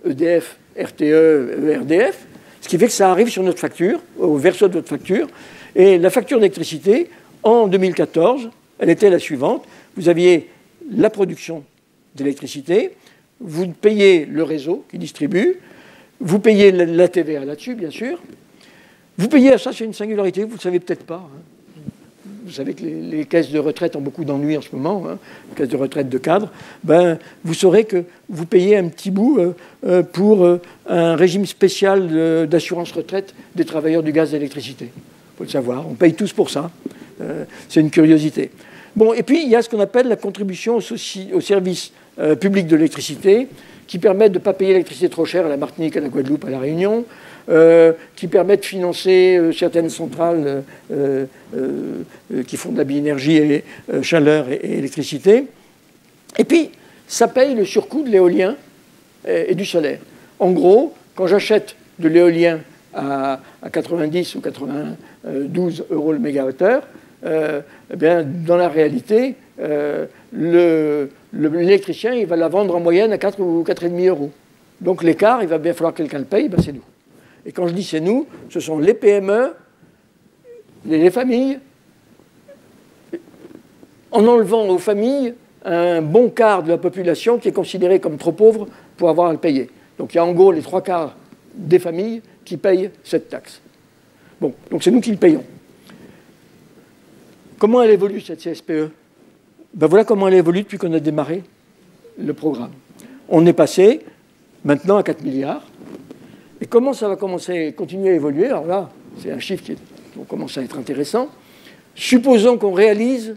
EDF, RTE, ERDF, ce qui fait que ça arrive sur notre facture, au verso de votre facture. Et la facture d'électricité, en 2014, elle était la suivante. Vous aviez la production d'électricité, vous payez le réseau qui distribue, vous payez la TVA là-dessus, bien sûr. Vous payez, ça c'est une singularité, vous ne le savez peut-être pas. Vous savez que les caisses de retraite ont beaucoup d'ennuis en ce moment, les caisses de retraite de cadres. Vous saurez que vous payez un petit bout pour un régime spécial d'assurance retraite des travailleurs du gaz et de l'électricité. Il faut le savoir, on paye tous pour ça. C'est une curiosité. Et puis il y a ce qu'on appelle la contribution au service public de l'électricité, qui permet de ne pas payer l'électricité trop cher à la Martinique, à la Guadeloupe, à la Réunion, qui permet de financer certaines centrales qui font de la biénergie, et chaleur et électricité. Et puis, ça paye le surcoût de l'éolien et du solaire. En gros, quand j'achète de l'éolien à 90 ou 92 euros le mégawattheure, eh bien, dans la réalité, l'électricien il va la vendre en moyenne à 4 ou 4,5 euros. Donc l'écart, il va bien falloir que quelqu'un le paye, ben c'est nous. Et quand je dis c'est nous, ce sont les PME, les familles, en enlevant aux familles un bon quart de la population qui est considérée comme trop pauvre pour avoir à le payer. Donc il y a en gros les 3/4 des familles qui payent cette taxe. Bon, donc c'est nous qui le payons. Comment elle évolue cette CSPE? Ben voilà comment elle évolue depuis qu'on a démarré le programme. On est passé maintenant à 4 milliards. Et comment ça va continuer à évoluer? Alors là, c'est un chiffre qui commence à être intéressant. Supposons qu'on réalise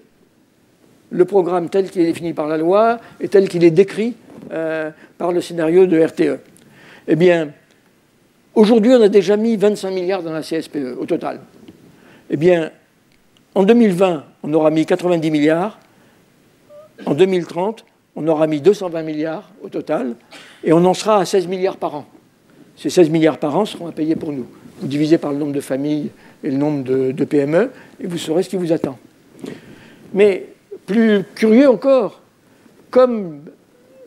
le programme tel qu'il est défini par la loi et tel qu'il est décrit par le scénario de RTE. Eh bien, aujourd'hui, on a déjà mis 25 milliards dans la CSPE au total. Eh bien, en 2020, on aura mis 90 milliards. En 2030, on aura mis 220 milliards au total. Et on en sera à 16 milliards par an. Ces 16 milliards par an seront à payer pour nous. Vous divisez par le nombre de familles et le nombre de PME, et vous saurez ce qui vous attend. Mais plus curieux encore, comme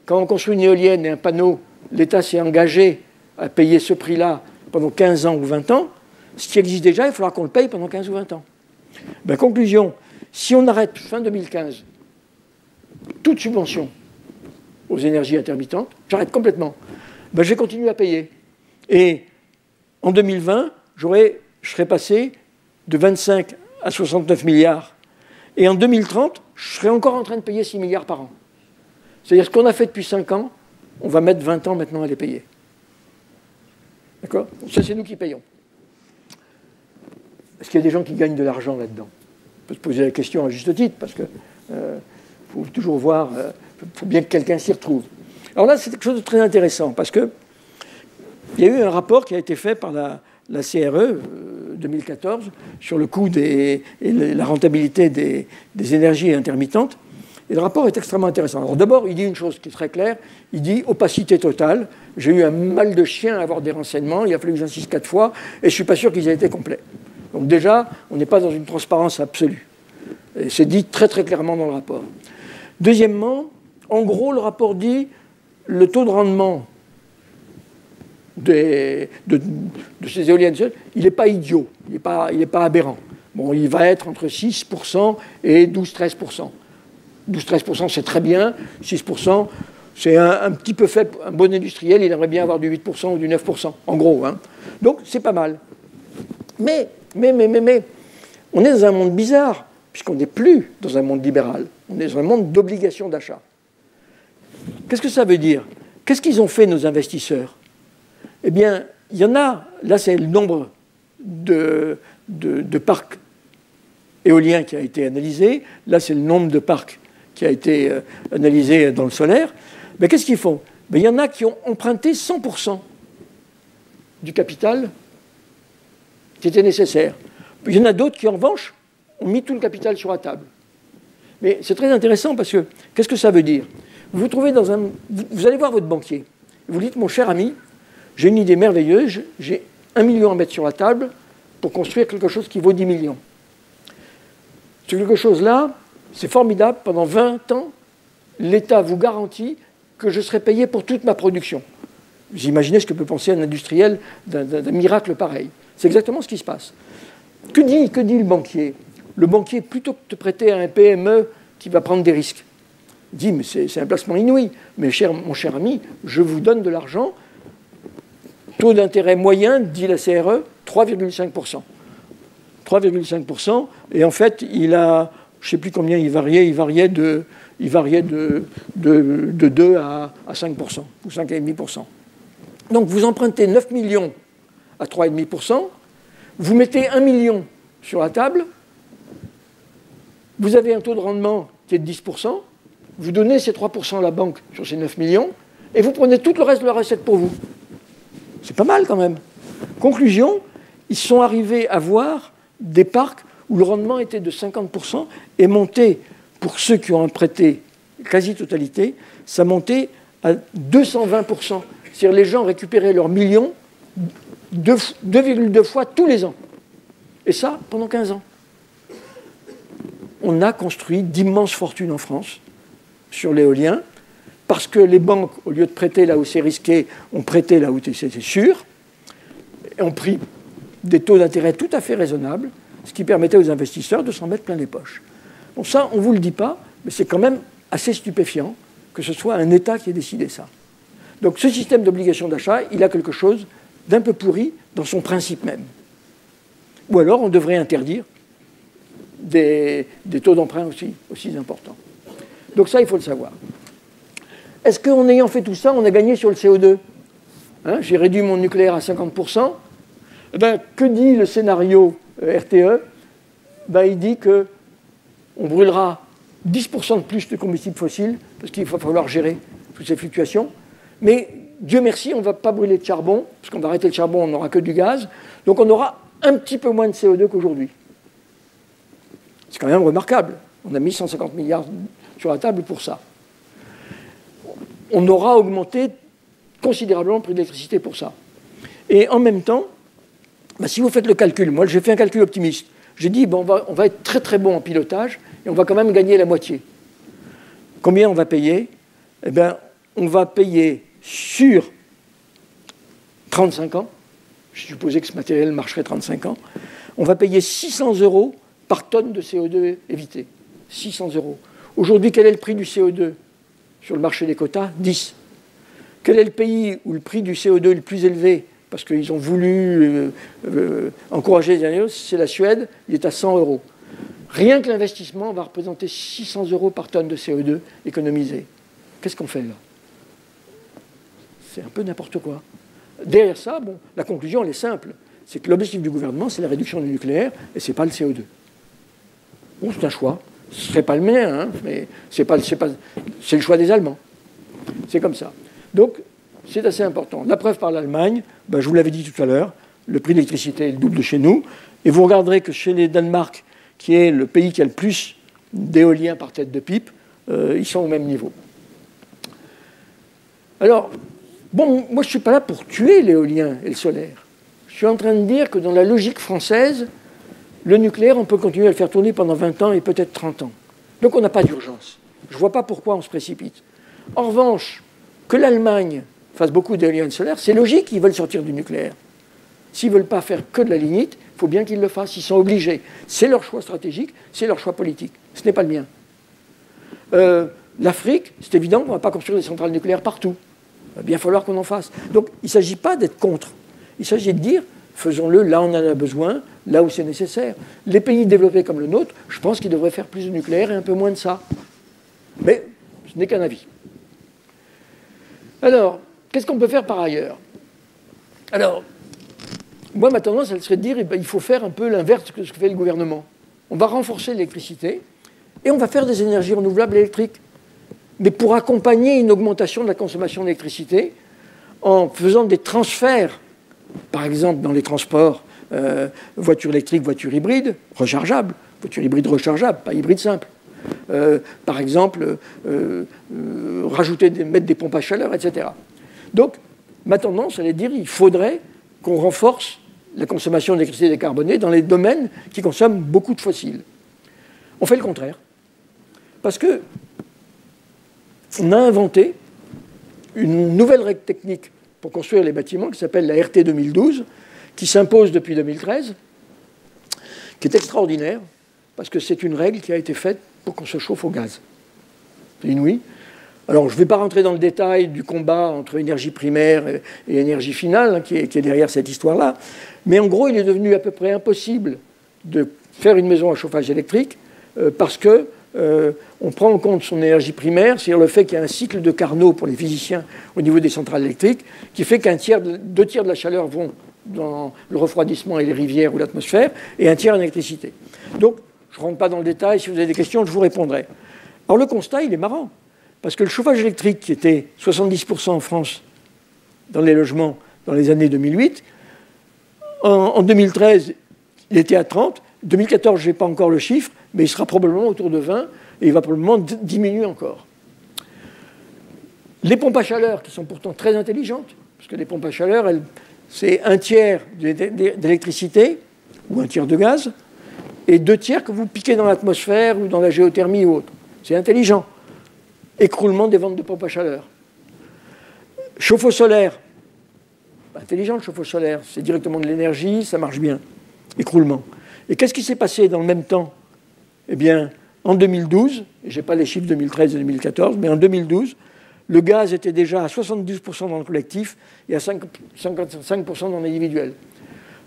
quand on construit une éolienne et un panneau, l'État s'est engagé à payer ce prix-là pendant 15 ans ou 20 ans, ce qui existe déjà, il faudra qu'on le paye pendant 15 ou 20 ans. Ben, conclusion, si on arrête fin 2015 toute subvention aux énergies intermittentes, j'arrête complètement, ben, je vais continuer à payer. Et en 2020, je serai passé de 25 à 69 milliards. Et en 2030, je serai encore en train de payer 6 milliards par an. C'est-à-dire ce qu'on a fait depuis 5 ans, on va mettre 20 ans maintenant à les payer. D'accord? Ça, c'est nous qui payons. Est-ce qu'il y a des gens qui gagnent de l'argent là-dedans? On peut se poser la question à juste titre, parce qu'il faut toujours voir, il faut bien que quelqu'un s'y retrouve. Alors là, c'est quelque chose de très intéressant, parce qu'il y a eu un rapport qui a été fait par la CRE 2014 sur le coût et la rentabilité des énergies intermittentes. Et le rapport est extrêmement intéressant. Alors d'abord, il dit une chose qui est très claire. Il dit opacité totale. J'ai eu un mal de chien à avoir des renseignements. Il a fallu que j'insiste 4 fois. Et je ne suis pas sûr qu'ils aient été complets. Donc déjà, on n'est pas dans une transparence absolue. Et c'est dit très très clairement dans le rapport. Deuxièmement, en gros, le rapport dit le taux de rendement de ces éoliennes, il n'est pas idiot, il n'est pas aberrant. Bon, il va être entre 6% et 12-13%. 12-13%, c'est très bien. 6%, c'est un petit peu faible. Un bon industriel, il aimerait bien avoir du 8% ou du 9%, en gros. Hein. Donc, c'est pas mal. Mais, on est dans un monde bizarre, puisqu'on n'est plus dans un monde libéral. On est dans un monde d'obligation d'achat. Qu'est-ce que ça veut dire? Qu'est-ce qu'ils ont fait, nos investisseurs? Eh bien, il y en a, là c'est le nombre de parcs éoliens qui a été analysé, là c'est le nombre de parcs qui a été analysé dans le solaire. Mais qu'est-ce qu'ils font? Il y en a qui ont emprunté 100% du capital qui était nécessaire. Il y en a d'autres qui, en revanche, ont mis tout le capital sur la table. Mais c'est très intéressant parce que, qu'est-ce que ça veut dire? Vous vous trouvez dans un... Vous allez voir votre banquier. Vous dites, mon cher ami, j'ai une idée merveilleuse, j'ai 1 million à mettre sur la table pour construire quelque chose qui vaut 10 millions. Ce quelque chose-là, c'est formidable, pendant 20 ans, l'État vous garantit que je serai payé pour toute ma production. Vous imaginez ce que peut penser un industriel d'un miracle pareil. C'est exactement ce qui se passe. Que dit le banquier? Le banquier, plutôt que de te prêter à un PME qui va prendre des risques, dit, mais c'est un placement inouï. Mais mon cher ami, je vous donne de l'argent. Taux d'intérêt moyen, dit la CRE, 3,5%. 3,5%. Et en fait, il a, je ne sais plus combien il variait de 2 à 5%, ou 5,5%. Donc vous empruntez 9 millions à 3,5%, vous mettez 1 million sur la table, vous avez un taux de rendement qui est de 10%, vous donnez ces 3% à la banque sur ces 9 millions, et vous prenez tout le reste de la recette pour vous. C'est pas mal quand même. Conclusion, ils sont arrivés à voir des parcs où le rendement était de 50% et monté, pour ceux qui ont emprunté quasi-totalité, ça montait à 220%. C'est-à-dire les gens récupéraient leurs millions 2,2 fois tous les ans. Et ça, pendant 15 ans. On a construit d'immenses fortunes en France sur l'éolien, parce que les banques, au lieu de prêter là où c'est risqué, ont prêté là où c'est sûr, et ont pris des taux d'intérêt tout à fait raisonnables, ce qui permettait aux investisseurs de s'en mettre plein les poches. Bon, ça, on ne vous le dit pas, mais c'est quand même assez stupéfiant que ce soit un État qui ait décidé ça. Donc ce système d'obligation d'achat, il a quelque chose d'un peu pourri dans son principe même. Ou alors on devrait interdire des taux d'emprunt aussi importants. Donc ça, il faut le savoir. Est-ce qu'en ayant fait tout ça, on a gagné sur le CO2 ? J'ai réduit mon nucléaire à 50%. Eh ben, que dit le scénario RTE ? Il dit qu'on brûlera 10% de plus de combustibles fossiles, parce qu'il va falloir gérer toutes ces fluctuations. Mais Dieu merci, on ne va pas brûler de charbon, parce qu'on va arrêter le charbon, on n'aura que du gaz. Donc on aura un petit peu moins de CO2 qu'aujourd'hui. C'est quand même remarquable. On a mis 150 milliards sur la table pour ça. On aura augmenté considérablement le prix de l'électricité pour ça. Et en même temps, si vous faites le calcul, moi j'ai fait un calcul optimiste. J'ai dit, on va être très très bon en pilotage et on va quand même gagner la moitié. Combien on va payer ? Eh bien, on va payer sur 35 ans, je supposais que ce matériel marcherait 35 ans, on va payer 600 € par tonne de CO2 évité. 600 €. Aujourd'hui, quel est le prix du CO2 sur le marché des quotas ? 10. Quel est le pays où le prix du CO2 est le plus élevé ? Parce qu'ils ont voulu encourager les derniers, c'est la Suède, il est à 100 €. Rien que l'investissement va représenter 600 € par tonne de CO2 économisé. Qu'est-ce qu'on fait là ? C'est un peu n'importe quoi. Derrière ça, la conclusion, elle est simple. C'est que l'objectif du gouvernement, c'est la réduction du nucléaire, et ce n'est pas le CO2. Bon, c'est un choix. Ce ne serait pas le mien, mais c'est le choix des Allemands. C'est comme ça. Donc, c'est assez important. La preuve par l'Allemagne, je vous l'avais dit tout à l'heure, le prix de l'électricité est le double de chez nous. Et vous regarderez que chez les Danemark, qui est le pays qui a le plus d'éoliens par tête de pipe, ils sont au même niveau. Alors, moi je ne suis pas là pour tuer l'éolien et le solaire. Je suis en train de dire que dans la logique française, le nucléaire, on peut continuer à le faire tourner pendant 20 ans et peut-être 30 ans. Donc on n'a pas d'urgence. Je ne vois pas pourquoi on se précipite. En revanche, que l'Allemagne fasse beaucoup d'éolien et de solaire, c'est logique, ils veulent sortir du nucléaire. S'ils ne veulent pas faire que de la lignite, il faut bien qu'ils le fassent, ils sont obligés. C'est leur choix stratégique, c'est leur choix politique. Ce n'est pas le mien. L'Afrique, c'est évident qu'on ne va pas construire des centrales nucléaires partout. Il va bien falloir qu'on en fasse. Donc il ne s'agit pas d'être contre. Il s'agit de dire, faisons-le là où on en a besoin, là où c'est nécessaire. Les pays développés comme le nôtre, je pense qu'ils devraient faire plus de nucléaire et un peu moins de ça. Mais ce n'est qu'un avis. Alors, qu'est-ce qu'on peut faire par ailleurs ? Alors, moi, ma tendance, elle serait de dire il faut faire un peu l'inverse de ce que fait le gouvernement. On va renforcer l'électricité et on va faire des énergies renouvelables électriques. Mais pour accompagner une augmentation de la consommation d'électricité, en faisant des transferts, par exemple dans les transports, voitures électriques, voitures hybrides, rechargeables, voitures hybrides rechargeables, pas hybrides simples. Par exemple, mettre des pompes à chaleur, etc. Donc, ma tendance, elle est de dire qu'il faudrait qu'on renforce la consommation d'électricité décarbonée dans les domaines qui consomment beaucoup de fossiles. On fait le contraire. Parce que on a inventé une nouvelle règle technique pour construire les bâtiments qui s'appelle la RT 2012, qui s'impose depuis 2013, qui est extraordinaire, parce que c'est une règle qui a été faite pour qu'on se chauffe au gaz. C'est inouï. Alors, je ne vais pas rentrer dans le détail du combat entre énergie primaire et énergie finale, qui est derrière cette histoire-là, mais en gros, il est devenu à peu près impossible de faire une maison à chauffage électrique parce que on prend en compte son énergie primaire, c'est-à-dire le fait qu'il y a un cycle de Carnot pour les physiciens au niveau des centrales électriques, qui fait deux tiers de la chaleur vont dans le refroidissement et les rivières ou l'atmosphère, et un tiers en électricité. Donc, je ne rentre pas dans le détail, si vous avez des questions, je vous répondrai. Alors le constat, il est marrant, parce que le chauffage électrique, qui était 70% en France dans les logements dans les années 2008, en 2013, il était à 30, 2014, je n'ai pas encore le chiffre, mais il sera probablement autour de 20, et il va probablement diminuer encore. Les pompes à chaleur, qui sont pourtant très intelligentes, parce que les pompes à chaleur, elles c'est un tiers d'électricité ou un tiers de gaz et 2 tiers que vous piquez dans l'atmosphère ou dans la géothermie ou autre. C'est intelligent. Écroulement des ventes de pompes à chaleur. Chauffe-eau solaire. Intelligent le chauffe-eau solaire. C'est directement de l'énergie, ça marche bien. Écroulement. Et qu'est-ce qui s'est passé dans le même temps? Eh bien, en 2012, je n'ai pas les chiffres 2013 et 2014, mais en 2012, le gaz était déjà à 72% dans le collectif et à 55% dans l'individuel.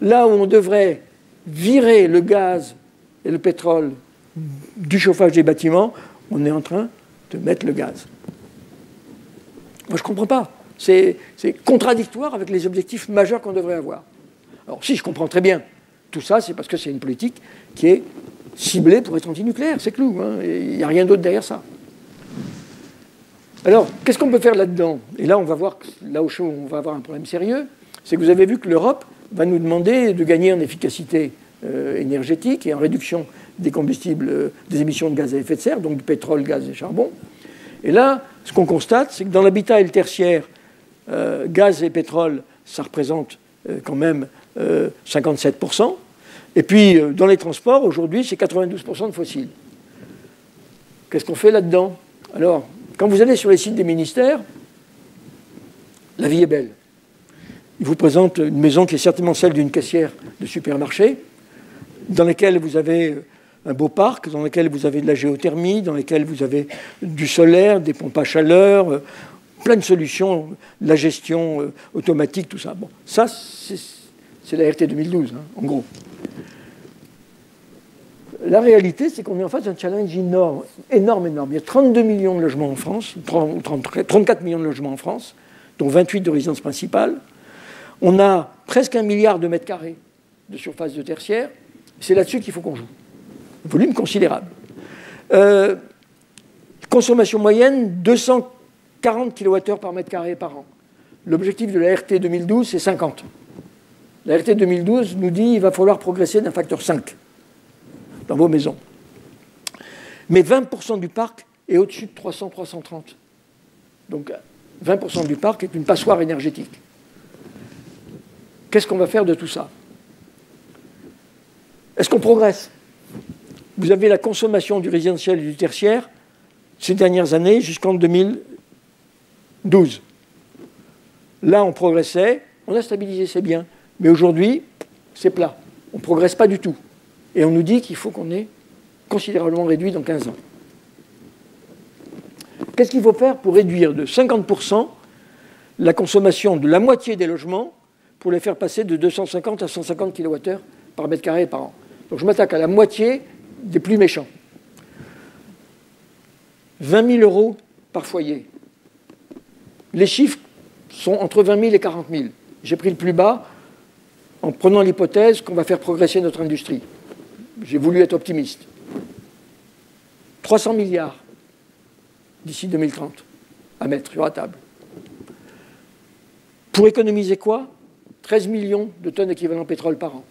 Là où on devrait virer le gaz et le pétrole du chauffage des bâtiments, on est en train de mettre le gaz. Moi, je ne comprends pas. C'est contradictoire avec les objectifs majeurs qu'on devrait avoir. Alors, si je comprends très bien, tout ça, c'est parce que c'est une politique qui est ciblée pour être antinucléaire, c'est clou. Hein, il n'y a rien d'autre derrière ça. Alors, qu'est-ce qu'on peut faire là-dedans? Et là, on va voir, là où on va avoir un problème sérieux, c'est que vous avez vu que l'Europe va nous demander de gagner en efficacité énergétique et en réduction des combustibles, des émissions de gaz à effet de serre, donc du pétrole, gaz et charbon. Et là, ce qu'on constate, c'est que dans l'habitat et le tertiaire, gaz et pétrole, ça représente quand même 57%. Et puis, dans les transports, aujourd'hui, c'est 92% de fossiles. Qu'est-ce qu'on fait là-dedans? Alors, quand vous allez sur les sites des ministères, la vie est belle. Ils vous présentent une maison qui est certainement celle d'une caissière de supermarché, dans laquelle vous avez un beau parc, dans lequel vous avez de la géothermie, dans lequel vous avez du solaire, des pompes à chaleur, plein de solutions, la gestion automatique, tout ça. Bon, ça, c'est la RT 2012, hein, en gros. La réalité, c'est qu'on est en face d'un challenge énorme. Il y a 32 millions de logements en France, 34 millions de logements en France, dont 28 de résidences principales. On a presque 1 milliard de mètres carrés de surface de tertiaire. C'est là-dessus qu'il faut qu'on joue. Volume considérable. Consommation moyenne, 240 kWh par mètre carré par an. L'objectif de la RT 2012, c'est 50. La RT 2012 nous dit qu'il va falloir progresser d'un facteur 5 dans vos maisons. Mais 20% du parc est au-dessus de 300-330. Donc 20% du parc est une passoire énergétique. Qu'est-ce qu'on va faire de tout ça? Est-ce qu'on progresse? Vous avez la consommation du résidentiel et du tertiaire ces dernières années jusqu'en 2012. Là, on progressait, on a stabilisé, c'est bien. Mais aujourd'hui, c'est plat. On ne progresse pas du tout. Et on nous dit qu'il faut qu'on ait considérablement réduit dans 15 ans. Qu'est-ce qu'il faut faire pour réduire de 50% la consommation de la moitié des logements pour les faire passer de 250 à 150 kWh par mètre carré par an? Donc je m'attaque à la moitié des plus méchants. 20 000 euros par foyer. Les chiffres sont entre 20 000 et 40 000. J'ai pris le plus bas en prenant l'hypothèse qu'on va faire progresser notre industrie. J'ai voulu être optimiste. 300 milliards d'ici 2030 à mettre sur la table. Pour économiser quoi? 13 millions de tonnes équivalent pétrole par an.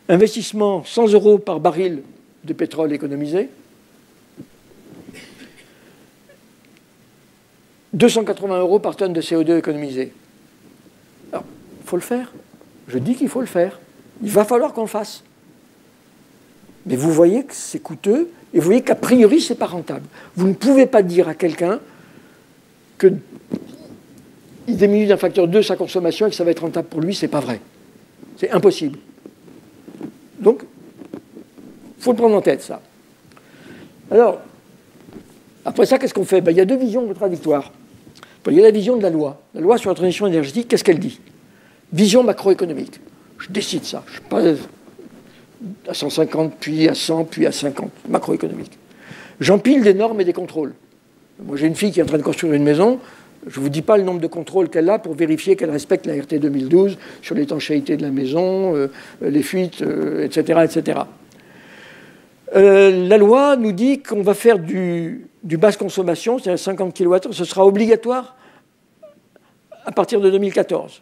Investissement 100 euros par baril de pétrole économisé. 280 euros par tonne de CO2 économisé. Alors, il faut le faire. Je dis qu'il faut le faire. Il va falloir qu'on le fasse. Mais vous voyez que c'est coûteux et vous voyez qu'a priori, ce n'est pas rentable. Vous ne pouvez pas dire à quelqu'un qu'il diminue d'un facteur 2 sa consommation et que ça va être rentable pour lui. Ce n'est pas vrai. C'est impossible. Donc, il faut le prendre en tête, ça. Alors, après ça, qu'est-ce qu'on fait? Il y a deux visions contradictoires. Il y a la vision de la loi. La loi sur la transition énergétique, qu'est-ce qu'elle dit? Vision macroéconomique. Je décide ça. Je ne suis pas à 150, puis à 100, puis à 50. Macroéconomique. J'empile des normes et des contrôles. Moi, j'ai une fille qui est en train de construire une maison. Je ne vous dis pas le nombre de contrôles qu'elle a pour vérifier qu'elle respecte la RT 2012 sur l'étanchéité de la maison, les fuites, etc. etc. La loi nous dit qu'on va faire du basse consommation, c'est-à-dire 50 kWh, ce sera obligatoire à partir de 2014.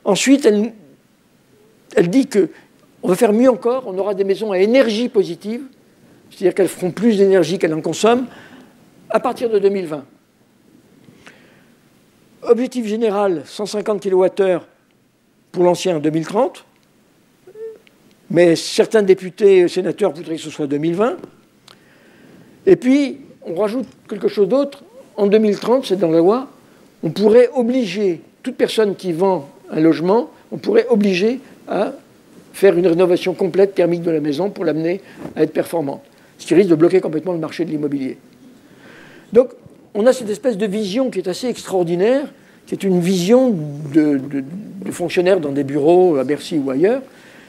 Ensuite, elle dit qu'on va faire mieux encore, on aura des maisons à énergie positive, c'est-à-dire qu'elles feront plus d'énergie qu'elles en consomment, à partir de 2020. objectif général, 150 kWh pour l'ancien en 2030, mais certains députés et sénateurs voudraient que ce soit 2020. Et puis, on rajoute quelque chose d'autre. En 2030, c'est dans la loi, on pourrait obliger toute personne qui vend un logement, on pourrait obliger à faire une rénovation complète thermique de la maison pour l'amener à être performante, ce qui risque de bloquer complètement le marché de l'immobilier. Donc, on a cette espèce de vision qui est assez extraordinaire, qui est une vision de fonctionnaires dans des bureaux à Bercy ou ailleurs,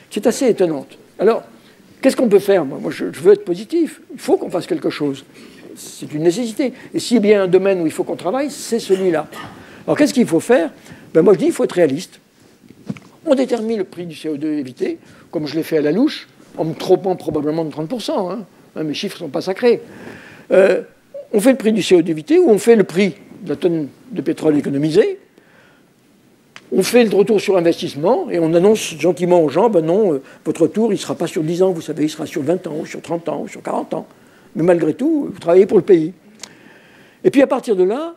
qui est assez étonnante. Alors, qu'est-ce qu'on peut faire? Moi, je veux être positif. Il faut qu'on fasse quelque chose. C'est une nécessité. Et s'il y a bien un domaine où il faut qu'on travaille, c'est celui-là. Alors, qu'est-ce qu'il faut faire? Moi, je dis qu'il faut être réaliste. On détermine le prix du CO2 évité, comme je l'ai fait à la louche, en me trompant probablement de 30%. Mes chiffres ne sont pas sacrés. On fait le prix du CO2 évité, ou on fait le prix de la tonne de pétrole économisée. On fait le retour sur investissement, et on annonce gentiment aux gens, non, votre retour, il ne sera pas sur 10 ans, vous savez, il sera sur 20 ans, ou sur 30 ans, ou sur 40 ans. Mais malgré tout, vous travaillez pour le pays. Et puis à partir de là,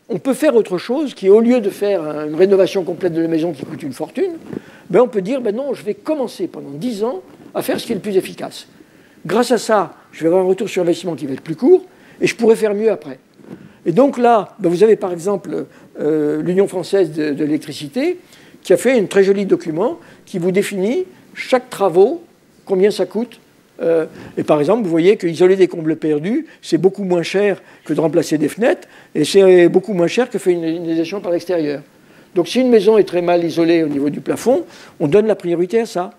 on peut faire autre chose qui, au lieu de faire une rénovation complète de la maison qui coûte une fortune, on peut dire, non, je vais commencer pendant 10 ans à faire ce qui est le plus efficace. Grâce à ça, je vais avoir un retour sur investissement qui va être plus court, et je pourrai faire mieux après. Et donc là, vous avez par exemple l'Union française de l'électricité, qui a fait un très joli document qui vous définit chaque travaux, combien ça coûte. Et par exemple, vous voyez qu'isoler des combles perdus, c'est beaucoup moins cher que de remplacer des fenêtres, et c'est beaucoup moins cher que faire une isolation par l'extérieur. Donc si une maison est très mal isolée au niveau du plafond, on donne la priorité à ça.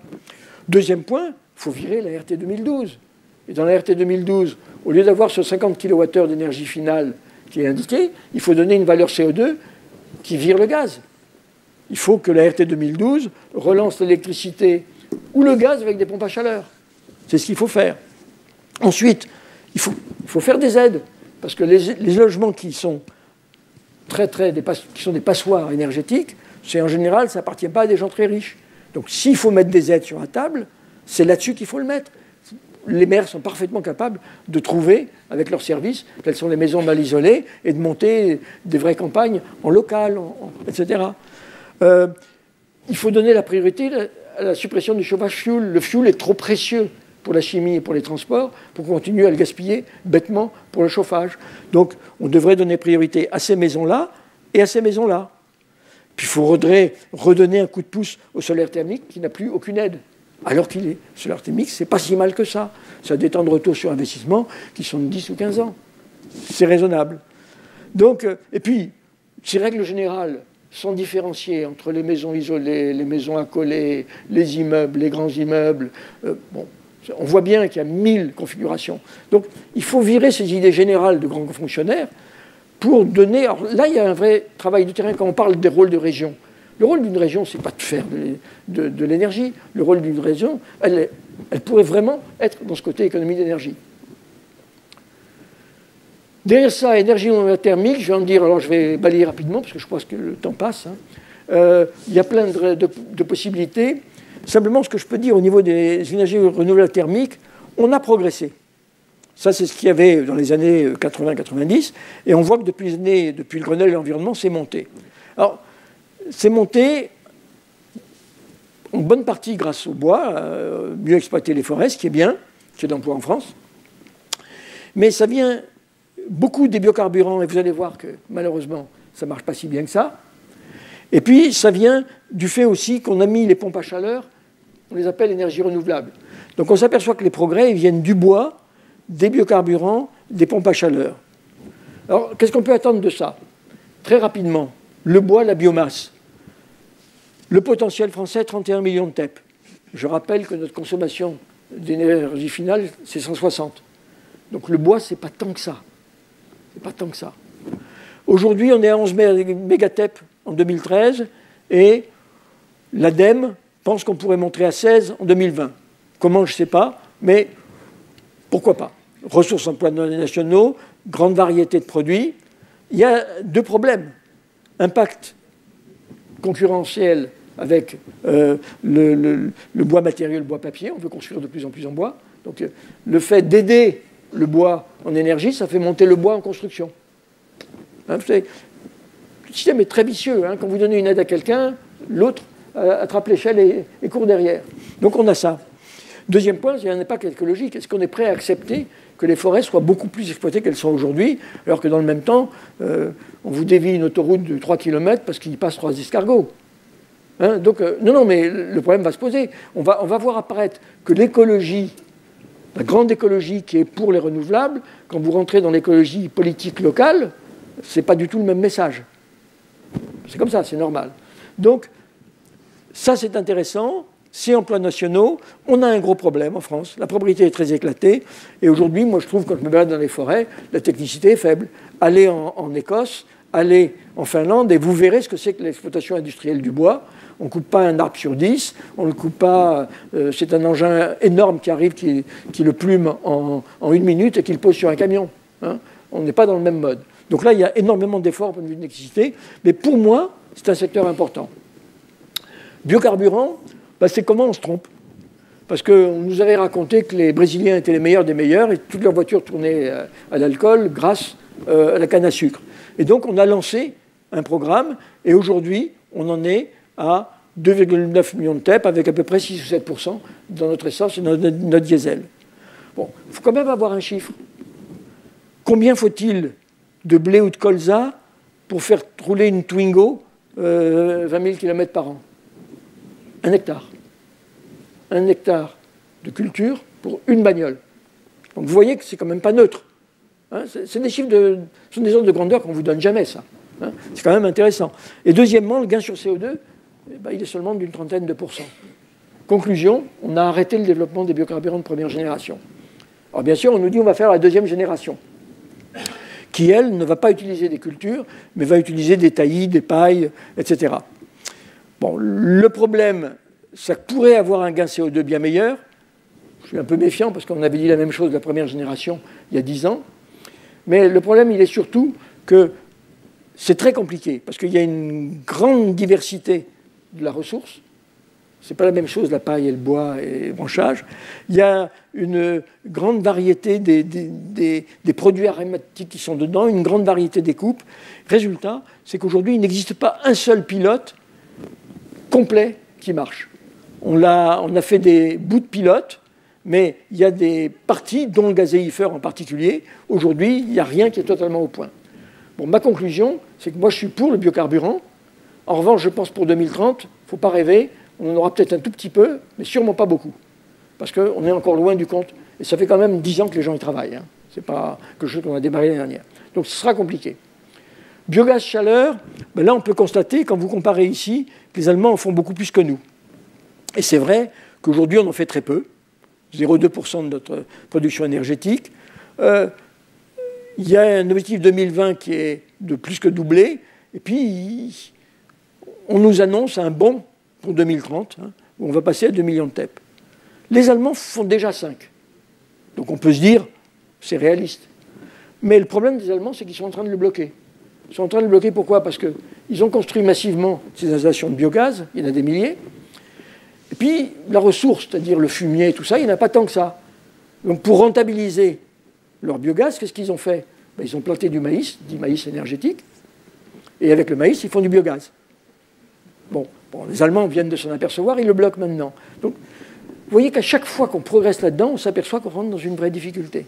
Deuxième point, il faut virer la RT 2012. Et dans la RT 2012, au lieu d'avoir ce 50 kWh d'énergie finale qui est indiqué, il faut donner une valeur CO2 qui vire le gaz. Il faut que la RT 2012 relance l'électricité ou le gaz avec des pompes à chaleur. C'est ce qu'il faut faire. Ensuite, il faut faire des aides, parce que les logements qui sont qui sont des passoires énergétiques, en général, ça n'appartient pas à des gens très riches. Donc s'il faut mettre des aides sur la table, c'est là-dessus qu'il faut le mettre. Les maires sont parfaitement capables de trouver, avec leurs services, quelles sont les maisons mal isolées et de monter des vraies campagnes en local, etc. Il faut donner la priorité à la suppression du chauffage fioul. Le fioul est trop précieux pour la chimie et pour les transports, pour continuer à le gaspiller bêtement pour le chauffage. Donc on devrait donner priorité à ces maisons-là et à ces maisons-là. Puis il faudrait redonner un coup de pouce au solaire thermique qui n'a plus aucune aide. Alors qu'il est. Le solaire thermique, c'est pas si mal que ça. Ça a des temps de retour sur investissement qui sont de 10 ou 15 ans. C'est raisonnable. Donc, et puis, ces règles générales sont différenciées entre les maisons isolées, les maisons accolées, les immeubles, les grands immeubles. On voit bien qu'il y a 1000 configurations. Donc, il faut virer ces idées générales de grands fonctionnaires pour donner... Alors là, il y a un vrai travail de terrain quand on parle des rôles de région. Le rôle d'une région, ce n'est pas de faire de l'énergie. Le rôle d'une région, elle pourrait vraiment être dans ce côté économie d'énergie. Derrière ça, énergie non thermique, je vais en dire, alors je vais balayer rapidement, parce que je pense que le temps passe. Il y a plein de possibilités. Simplement, ce que je peux dire au niveau des énergies renouvelables thermiques, on a progressé. Ça, c'est ce qu'il y avait dans les années 80-90. Et on voit que depuis le Grenelle de l'environnement, c'est monté. Alors, c'est monté en bonne partie grâce au bois, mieux exploiter les forêts, ce qui est bien, qui est d'emploi en France. Mais ça vient beaucoup des biocarburants, et vous allez voir que malheureusement, ça ne marche pas si bien que ça. Et puis, ça vient du fait aussi qu'on a mis les pompes à chaleur, on les appelle énergie renouvelable. Donc on s'aperçoit que les progrès ils viennent du bois, des biocarburants, des pompes à chaleur. Alors, qu'est-ce qu'on peut attendre de ça? Très rapidement, le bois, la biomasse. Le potentiel français, 31 millions de TEP. Je rappelle que notre consommation d'énergie finale, c'est 160. Donc le bois, ce n'est pas tant que ça. C'est pas tant que ça. Aujourd'hui, on est à 11 mégatep en 2013 et l'ADEME pense qu'on pourrait monter à 16 en 2020. Comment, je ne sais pas, mais pourquoi pas. Ressources en emplois nationaux, grande variété de produits. Il y a deux problèmes. Impact concurrentiel avec le bois matériel, le bois papier. On veut construire de plus en plus en bois. Donc le fait d'aider le bois en énergie, ça fait monter le bois en construction. Hein, système est très vicieux. Hein. Quand vous donnez une aide à quelqu'un, l'autre attrape l'échelle et court derrière. Donc on a ça. Deuxième point, il y a un impact écologique. Est-ce qu'on est prêt à accepter que les forêts soient beaucoup plus exploitées qu'elles sont aujourd'hui, alors que dans le même temps, on vous dévie une autoroute de 3 km parce qu'il y passe 3 escargots. Hein, donc, non, mais le problème va se poser. On va voir apparaître que l'écologie, la grande écologie qui est pour les renouvelables, quand vous rentrez dans l'écologie politique locale, ce n'est pas du tout le même message. C'est comme ça, c'est normal. Donc, ça c'est intéressant. Ces emplois nationaux, on a un gros problème en France. La propriété est très éclatée. Et aujourd'hui, moi, je trouve, quand je me balade dans les forêts, la technicité est faible. Allez en Écosse, allez en Finlande, et vous verrez ce que c'est que l'exploitation industrielle du bois. On ne coupe pas un arbre sur 10, on ne le coupe pas. C'est un engin énorme qui arrive, qui le plume en 1 minute et qui le pose sur un camion. Hein. On n'est pas dans le même mode. Donc là, il y a énormément d'efforts au point de vue de l'électricité. Mais pour moi, c'est un secteur important. Biocarburant, c'est comment on se trompe. Parce qu'on nous avait raconté que les Brésiliens étaient les meilleurs des meilleurs et toutes leurs voitures tournaient à l'alcool grâce à la canne à sucre. Et donc on a lancé un programme et aujourd'hui on en est à 2,9 millions de TEP avec à peu près 6 ou 7% dans notre essence et dans notre diesel. Bon, il faut quand même avoir un chiffre. Combien faut-il de blé ou de colza pour faire rouler une Twingo 20 000 km par an? 1 hectare. 1 hectare de culture pour une bagnole. Donc vous voyez que c'est quand même pas neutre. Hein, c'est des chiffres ce sont des ordres de grandeur qu'on ne vous donne jamais, ça. Hein, c'est quand même intéressant. Et deuxièmement, le gain sur CO2, il est seulement d'une 30aine de pourcents. Conclusion, on a arrêté le développement des biocarburants de première génération. Alors bien sûr, on nous dit qu'on va faire la deuxième génération, qui, elle, ne va pas utiliser des cultures, mais va utiliser des taillis, des pailles, etc. Bon, le problème, ça pourrait avoir un gain CO2 bien meilleur. Je suis un peu méfiant parce qu'on avait dit la même chose de la première génération il y a 10 ans. Mais le problème, il est surtout que c'est très compliqué parce qu'il y a une grande diversité de la ressource. Ce n'est pas la même chose, la paille et le bois et le branchage. Il y a une grande variété des produits aromatiques qui sont dedans, une grande variété des coupes. Résultat, c'est qu'aujourd'hui, il n'existe pas un seul pilote complet qui marche. On a fait des bouts de pilote, mais il y a des parties, dont le gazéifère en particulier. Aujourd'hui, il n'y a rien qui est totalement au point. Bon, ma conclusion, c'est que moi, je suis pour le biocarburant. En revanche, je pense pour 2030, il ne faut pas rêver, on en aura peut-être un tout petit peu, mais sûrement pas beaucoup. Parce qu'on est encore loin du compte. Et ça fait quand même 10 ans que les gens y travaillent. Hein. Ce n'est pas quelque chose qu'on a démarré l'année dernière. Donc ce sera compliqué. Biogaz chaleur, là on peut constater, quand vous comparez ici, que les Allemands en font beaucoup plus que nous. Et c'est vrai qu'aujourd'hui on en fait très peu, 0,2% de notre production énergétique. Il y a un objectif 2020 qui est de plus que doublé, et puis on nous annonce un bond pour 2030, hein, où on va passer à 2 millions de TEP. Les Allemands font déjà 5. Donc on peut se dire, c'est réaliste. Mais le problème des Allemands, c'est qu'ils sont en train de le bloquer. Ils sont en train de le bloquer, pourquoi? Parce qu'ils ont construit massivement ces installations de biogaz, il y en a des milliers. Et puis, la ressource, c'est-à-dire le fumier et tout ça, il n'y en a pas tant que ça. Donc, pour rentabiliser leur biogaz, qu'est-ce qu'ils ont fait? Ils ont planté du maïs, dit maïs énergétique, et avec le maïs, ils font du biogaz. Bon, les Allemands viennent de s'en apercevoir, ils le bloquent maintenant. Donc, vous voyez qu'à chaque fois qu'on progresse là-dedans, on s'aperçoit qu'on rentre dans une vraie difficulté.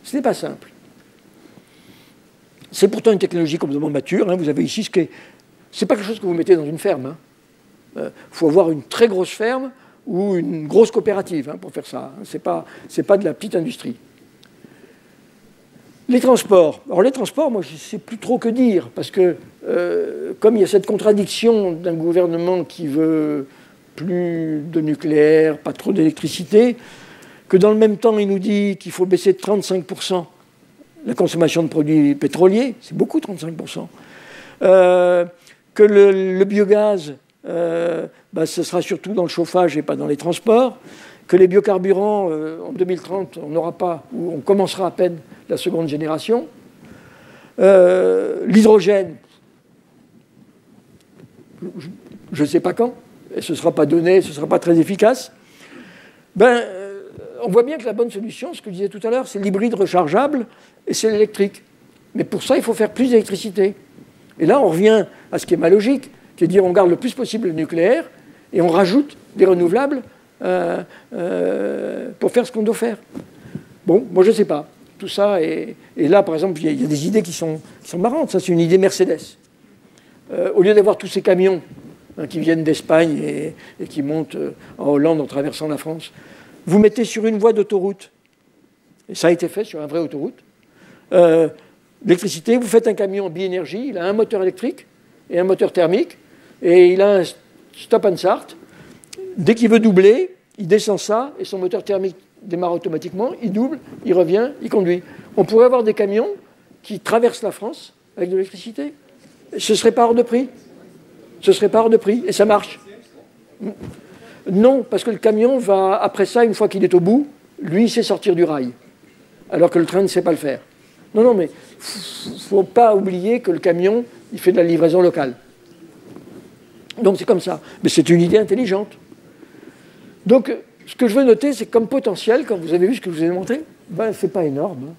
Ce n'est pas simple. C'est pourtant une technologie complètement mature. Hein. Vous avez ici ce qui est... Ce n'est pas quelque chose que vous mettez dans une ferme. Il faut avoir une très grosse ferme ou une grosse coopérative pour faire ça. Ce n'est pas de la petite industrie. Les transports. Alors les transports, moi je ne sais plus trop que dire, parce que comme il y a cette contradiction d'un gouvernement qui veut plus de nucléaire, pas trop d'électricité, que dans le même temps il nous dit qu'il faut baisser de 35% la consommation de produits pétroliers, c'est beaucoup 35%, que le biogaz, ce sera surtout dans le chauffage et pas dans les transports, que les biocarburants, en 2030, on n'aura pas, ou on commencera à peine la seconde génération. L'hydrogène, je ne sais pas quand, et ce ne sera pas donné, ce ne sera pas très efficace. On voit bien que la bonne solution, ce que je disais tout à l'heure, c'est l'hybride rechargeable et c'est l'électrique. Mais pour ça, il faut faire plus d'électricité. Et là, on revient à ce qui est ma logique, qui est de dire on garde le plus possible le nucléaire et on rajoute des renouvelables pour faire ce qu'on doit faire. Bon, moi je ne sais pas. Tout ça, et là, par exemple, il y a des idées qui sont marrantes. Ça, c'est une idée Mercedes. Au lieu d'avoir tous ces camions qui viennent d'Espagne et qui montent en Hollande en traversant la France, vous mettez sur une voie d'autoroute, et ça a été fait sur une vraie autoroute, l'électricité, vous faites un camion bi-énergie, il a un moteur électrique et un moteur thermique, et il a un stop and start. Dès qu'il veut doubler, il descend ça, et son moteur thermique démarre automatiquement, il double, il revient, il conduit. On pourrait avoir des camions qui traversent la France avec de l'électricité. Ce ne serait pas hors de prix. Ce ne serait pas hors de prix, et ça marche. Non, parce que le camion va, après ça, une fois qu'il est au bout, lui, il sait sortir du rail, alors que le train ne sait pas le faire. Non, mais il ne faut pas oublier que le camion, il fait de la livraison locale. Donc c'est comme ça. Mais c'est une idée intelligente. Donc, ce que je veux noter, c'est que comme potentiel, quand vous avez vu ce que je vous ai montré, ben, ce n'est pas énorme.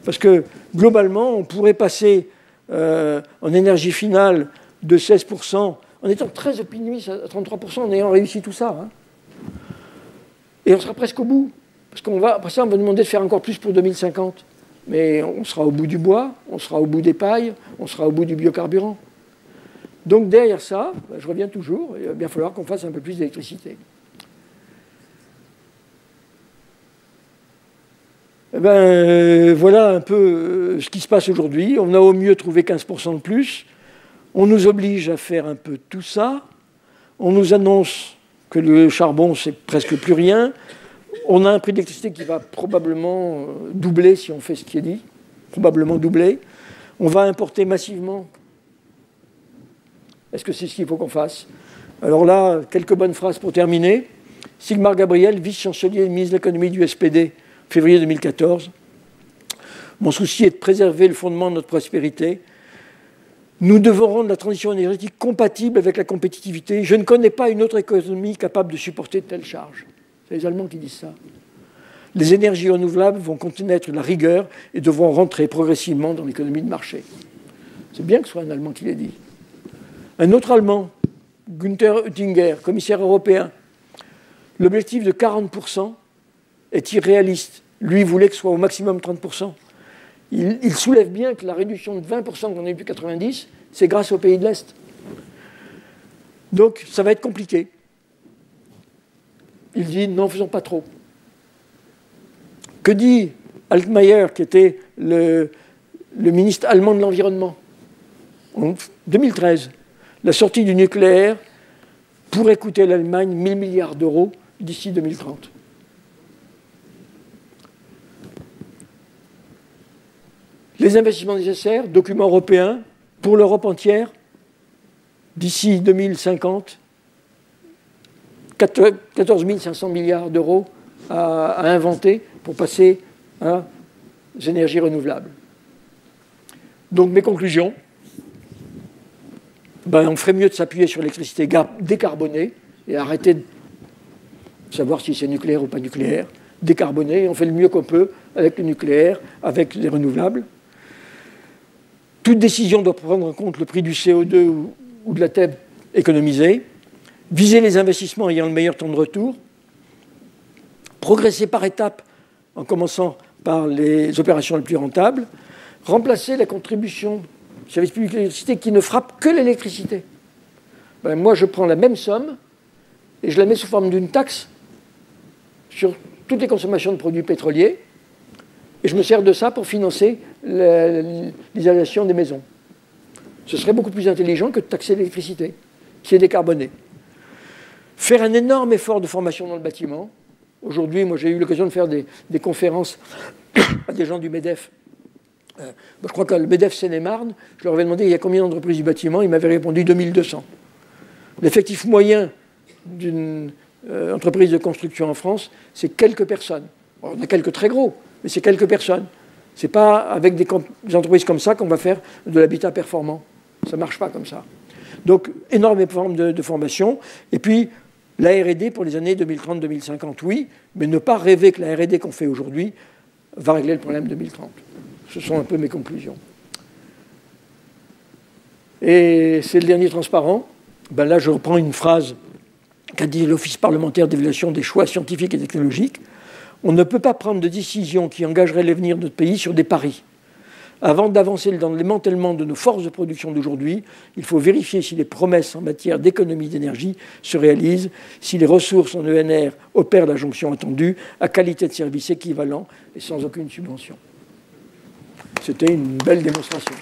Parce que, globalement, on pourrait passer en énergie finale de 16%, en étant très optimiste à 33%, en ayant réussi tout ça. Et on sera presque au bout. Parce qu'après ça, on va demander de faire encore plus pour 2050. Mais on sera au bout du bois, on sera au bout des pailles, on sera au bout du biocarburant. Donc derrière ça, je reviens toujours, il va bien falloir qu'on fasse un peu plus d'électricité. Voilà un peu ce qui se passe aujourd'hui. On a au mieux trouvé 15% de plus. On nous oblige à faire un peu tout ça. On nous annonce que le charbon, c'est presque plus rien. On a un prix d'électricité qui va probablement doubler si on fait ce qui est dit. Probablement doubler. On va importer massivement. Est-ce que c'est ce qu'il faut qu'on fasse? Alors là, quelques bonnes phrases pour terminer. Sigmar Gabriel, vice-chancelier et ministre de l'économie du SPD, février 2014. Mon souci est de préserver le fondement de notre prospérité. Nous devons rendre la transition énergétique compatible avec la compétitivité. Je ne connais pas une autre économie capable de supporter de telles charges. C'est les Allemands qui disent ça. Les énergies renouvelables vont connaître la rigueur et devront rentrer progressivement dans l'économie de marché. C'est bien que ce soit un Allemand qui l'ait dit. Un autre Allemand, Günther Oettinger, commissaire européen, l'objectif de 40% est irréaliste. Lui voulait que ce soit au maximum 30%. Il soulève bien que la réduction de 20% qu'on a eu depuis 90, c'est grâce aux pays de l'Est. Donc ça va être compliqué. Il dit n'en faisons pas trop. Que dit Altmaier, qui était le ministre allemand de l'Environnement, en 2013? La sortie du nucléaire pourrait coûter à l'Allemagne 1 000 milliards d'euros d'ici 2030. Les investissements nécessaires, document européen, pour l'Europe entière, d'ici 2050, 14 500 milliards d'euros à inventer pour passer aux énergies renouvelables. Donc mes conclusions, on ferait mieux de s'appuyer sur l'électricité décarbonée et arrêter de savoir si c'est nucléaire ou pas nucléaire. Décarboner, on fait le mieux qu'on peut avec le nucléaire, avec les renouvelables. Toute décision doit prendre en compte le prix du CO2 ou de la TEB économisée, viser les investissements ayant le meilleur temps de retour, progresser par étapes en commençant par les opérations les plus rentables, remplacer la contribution du service public de l'électricité qui ne frappe que l'électricité. Moi, je prends la même somme et je la mets sous forme d'une taxe sur toutes les consommations de produits pétroliers et je me sers de ça pour financer l'isolation des maisons. Ce serait beaucoup plus intelligent que de taxer l'électricité, qui est décarbonée. Faire un énorme effort de formation dans le bâtiment. Aujourd'hui, moi, j'ai eu l'occasion de faire des conférences à des gens du MEDEF. Je crois que le MEDEF Seine-et-Marne, je leur avais demandé il y a combien d'entreprises du bâtiment, ils m'avaient répondu 2200. L'effectif moyen d'une entreprise de construction en France, c'est quelques personnes. Bon, on a quelques très gros, mais c'est quelques personnes. Ce n'est pas avec des entreprises comme ça qu'on va faire de l'habitat performant. Ça ne marche pas comme ça. Donc, énorme forme de formation. Et puis, la R&D pour les années 2030-2050, oui, mais ne pas rêver que la R&D qu'on fait aujourd'hui va régler le problème 2030. Ce sont un peu mes conclusions. Et c'est le dernier transparent. Ben là, je reprends une phrase qu'a dit l'Office parlementaire d'évaluation des choix scientifiques et technologiques. On ne peut pas prendre de décision qui engagerait l'avenir de notre pays sur des paris. Avant d'avancer dans le démantèlement de nos forces de production d'aujourd'hui, il faut vérifier si les promesses en matière d'économie d'énergie se réalisent, si les ressources en ENR opèrent la jonction attendue, à qualité de service équivalent et sans aucune subvention. C'était une belle démonstration.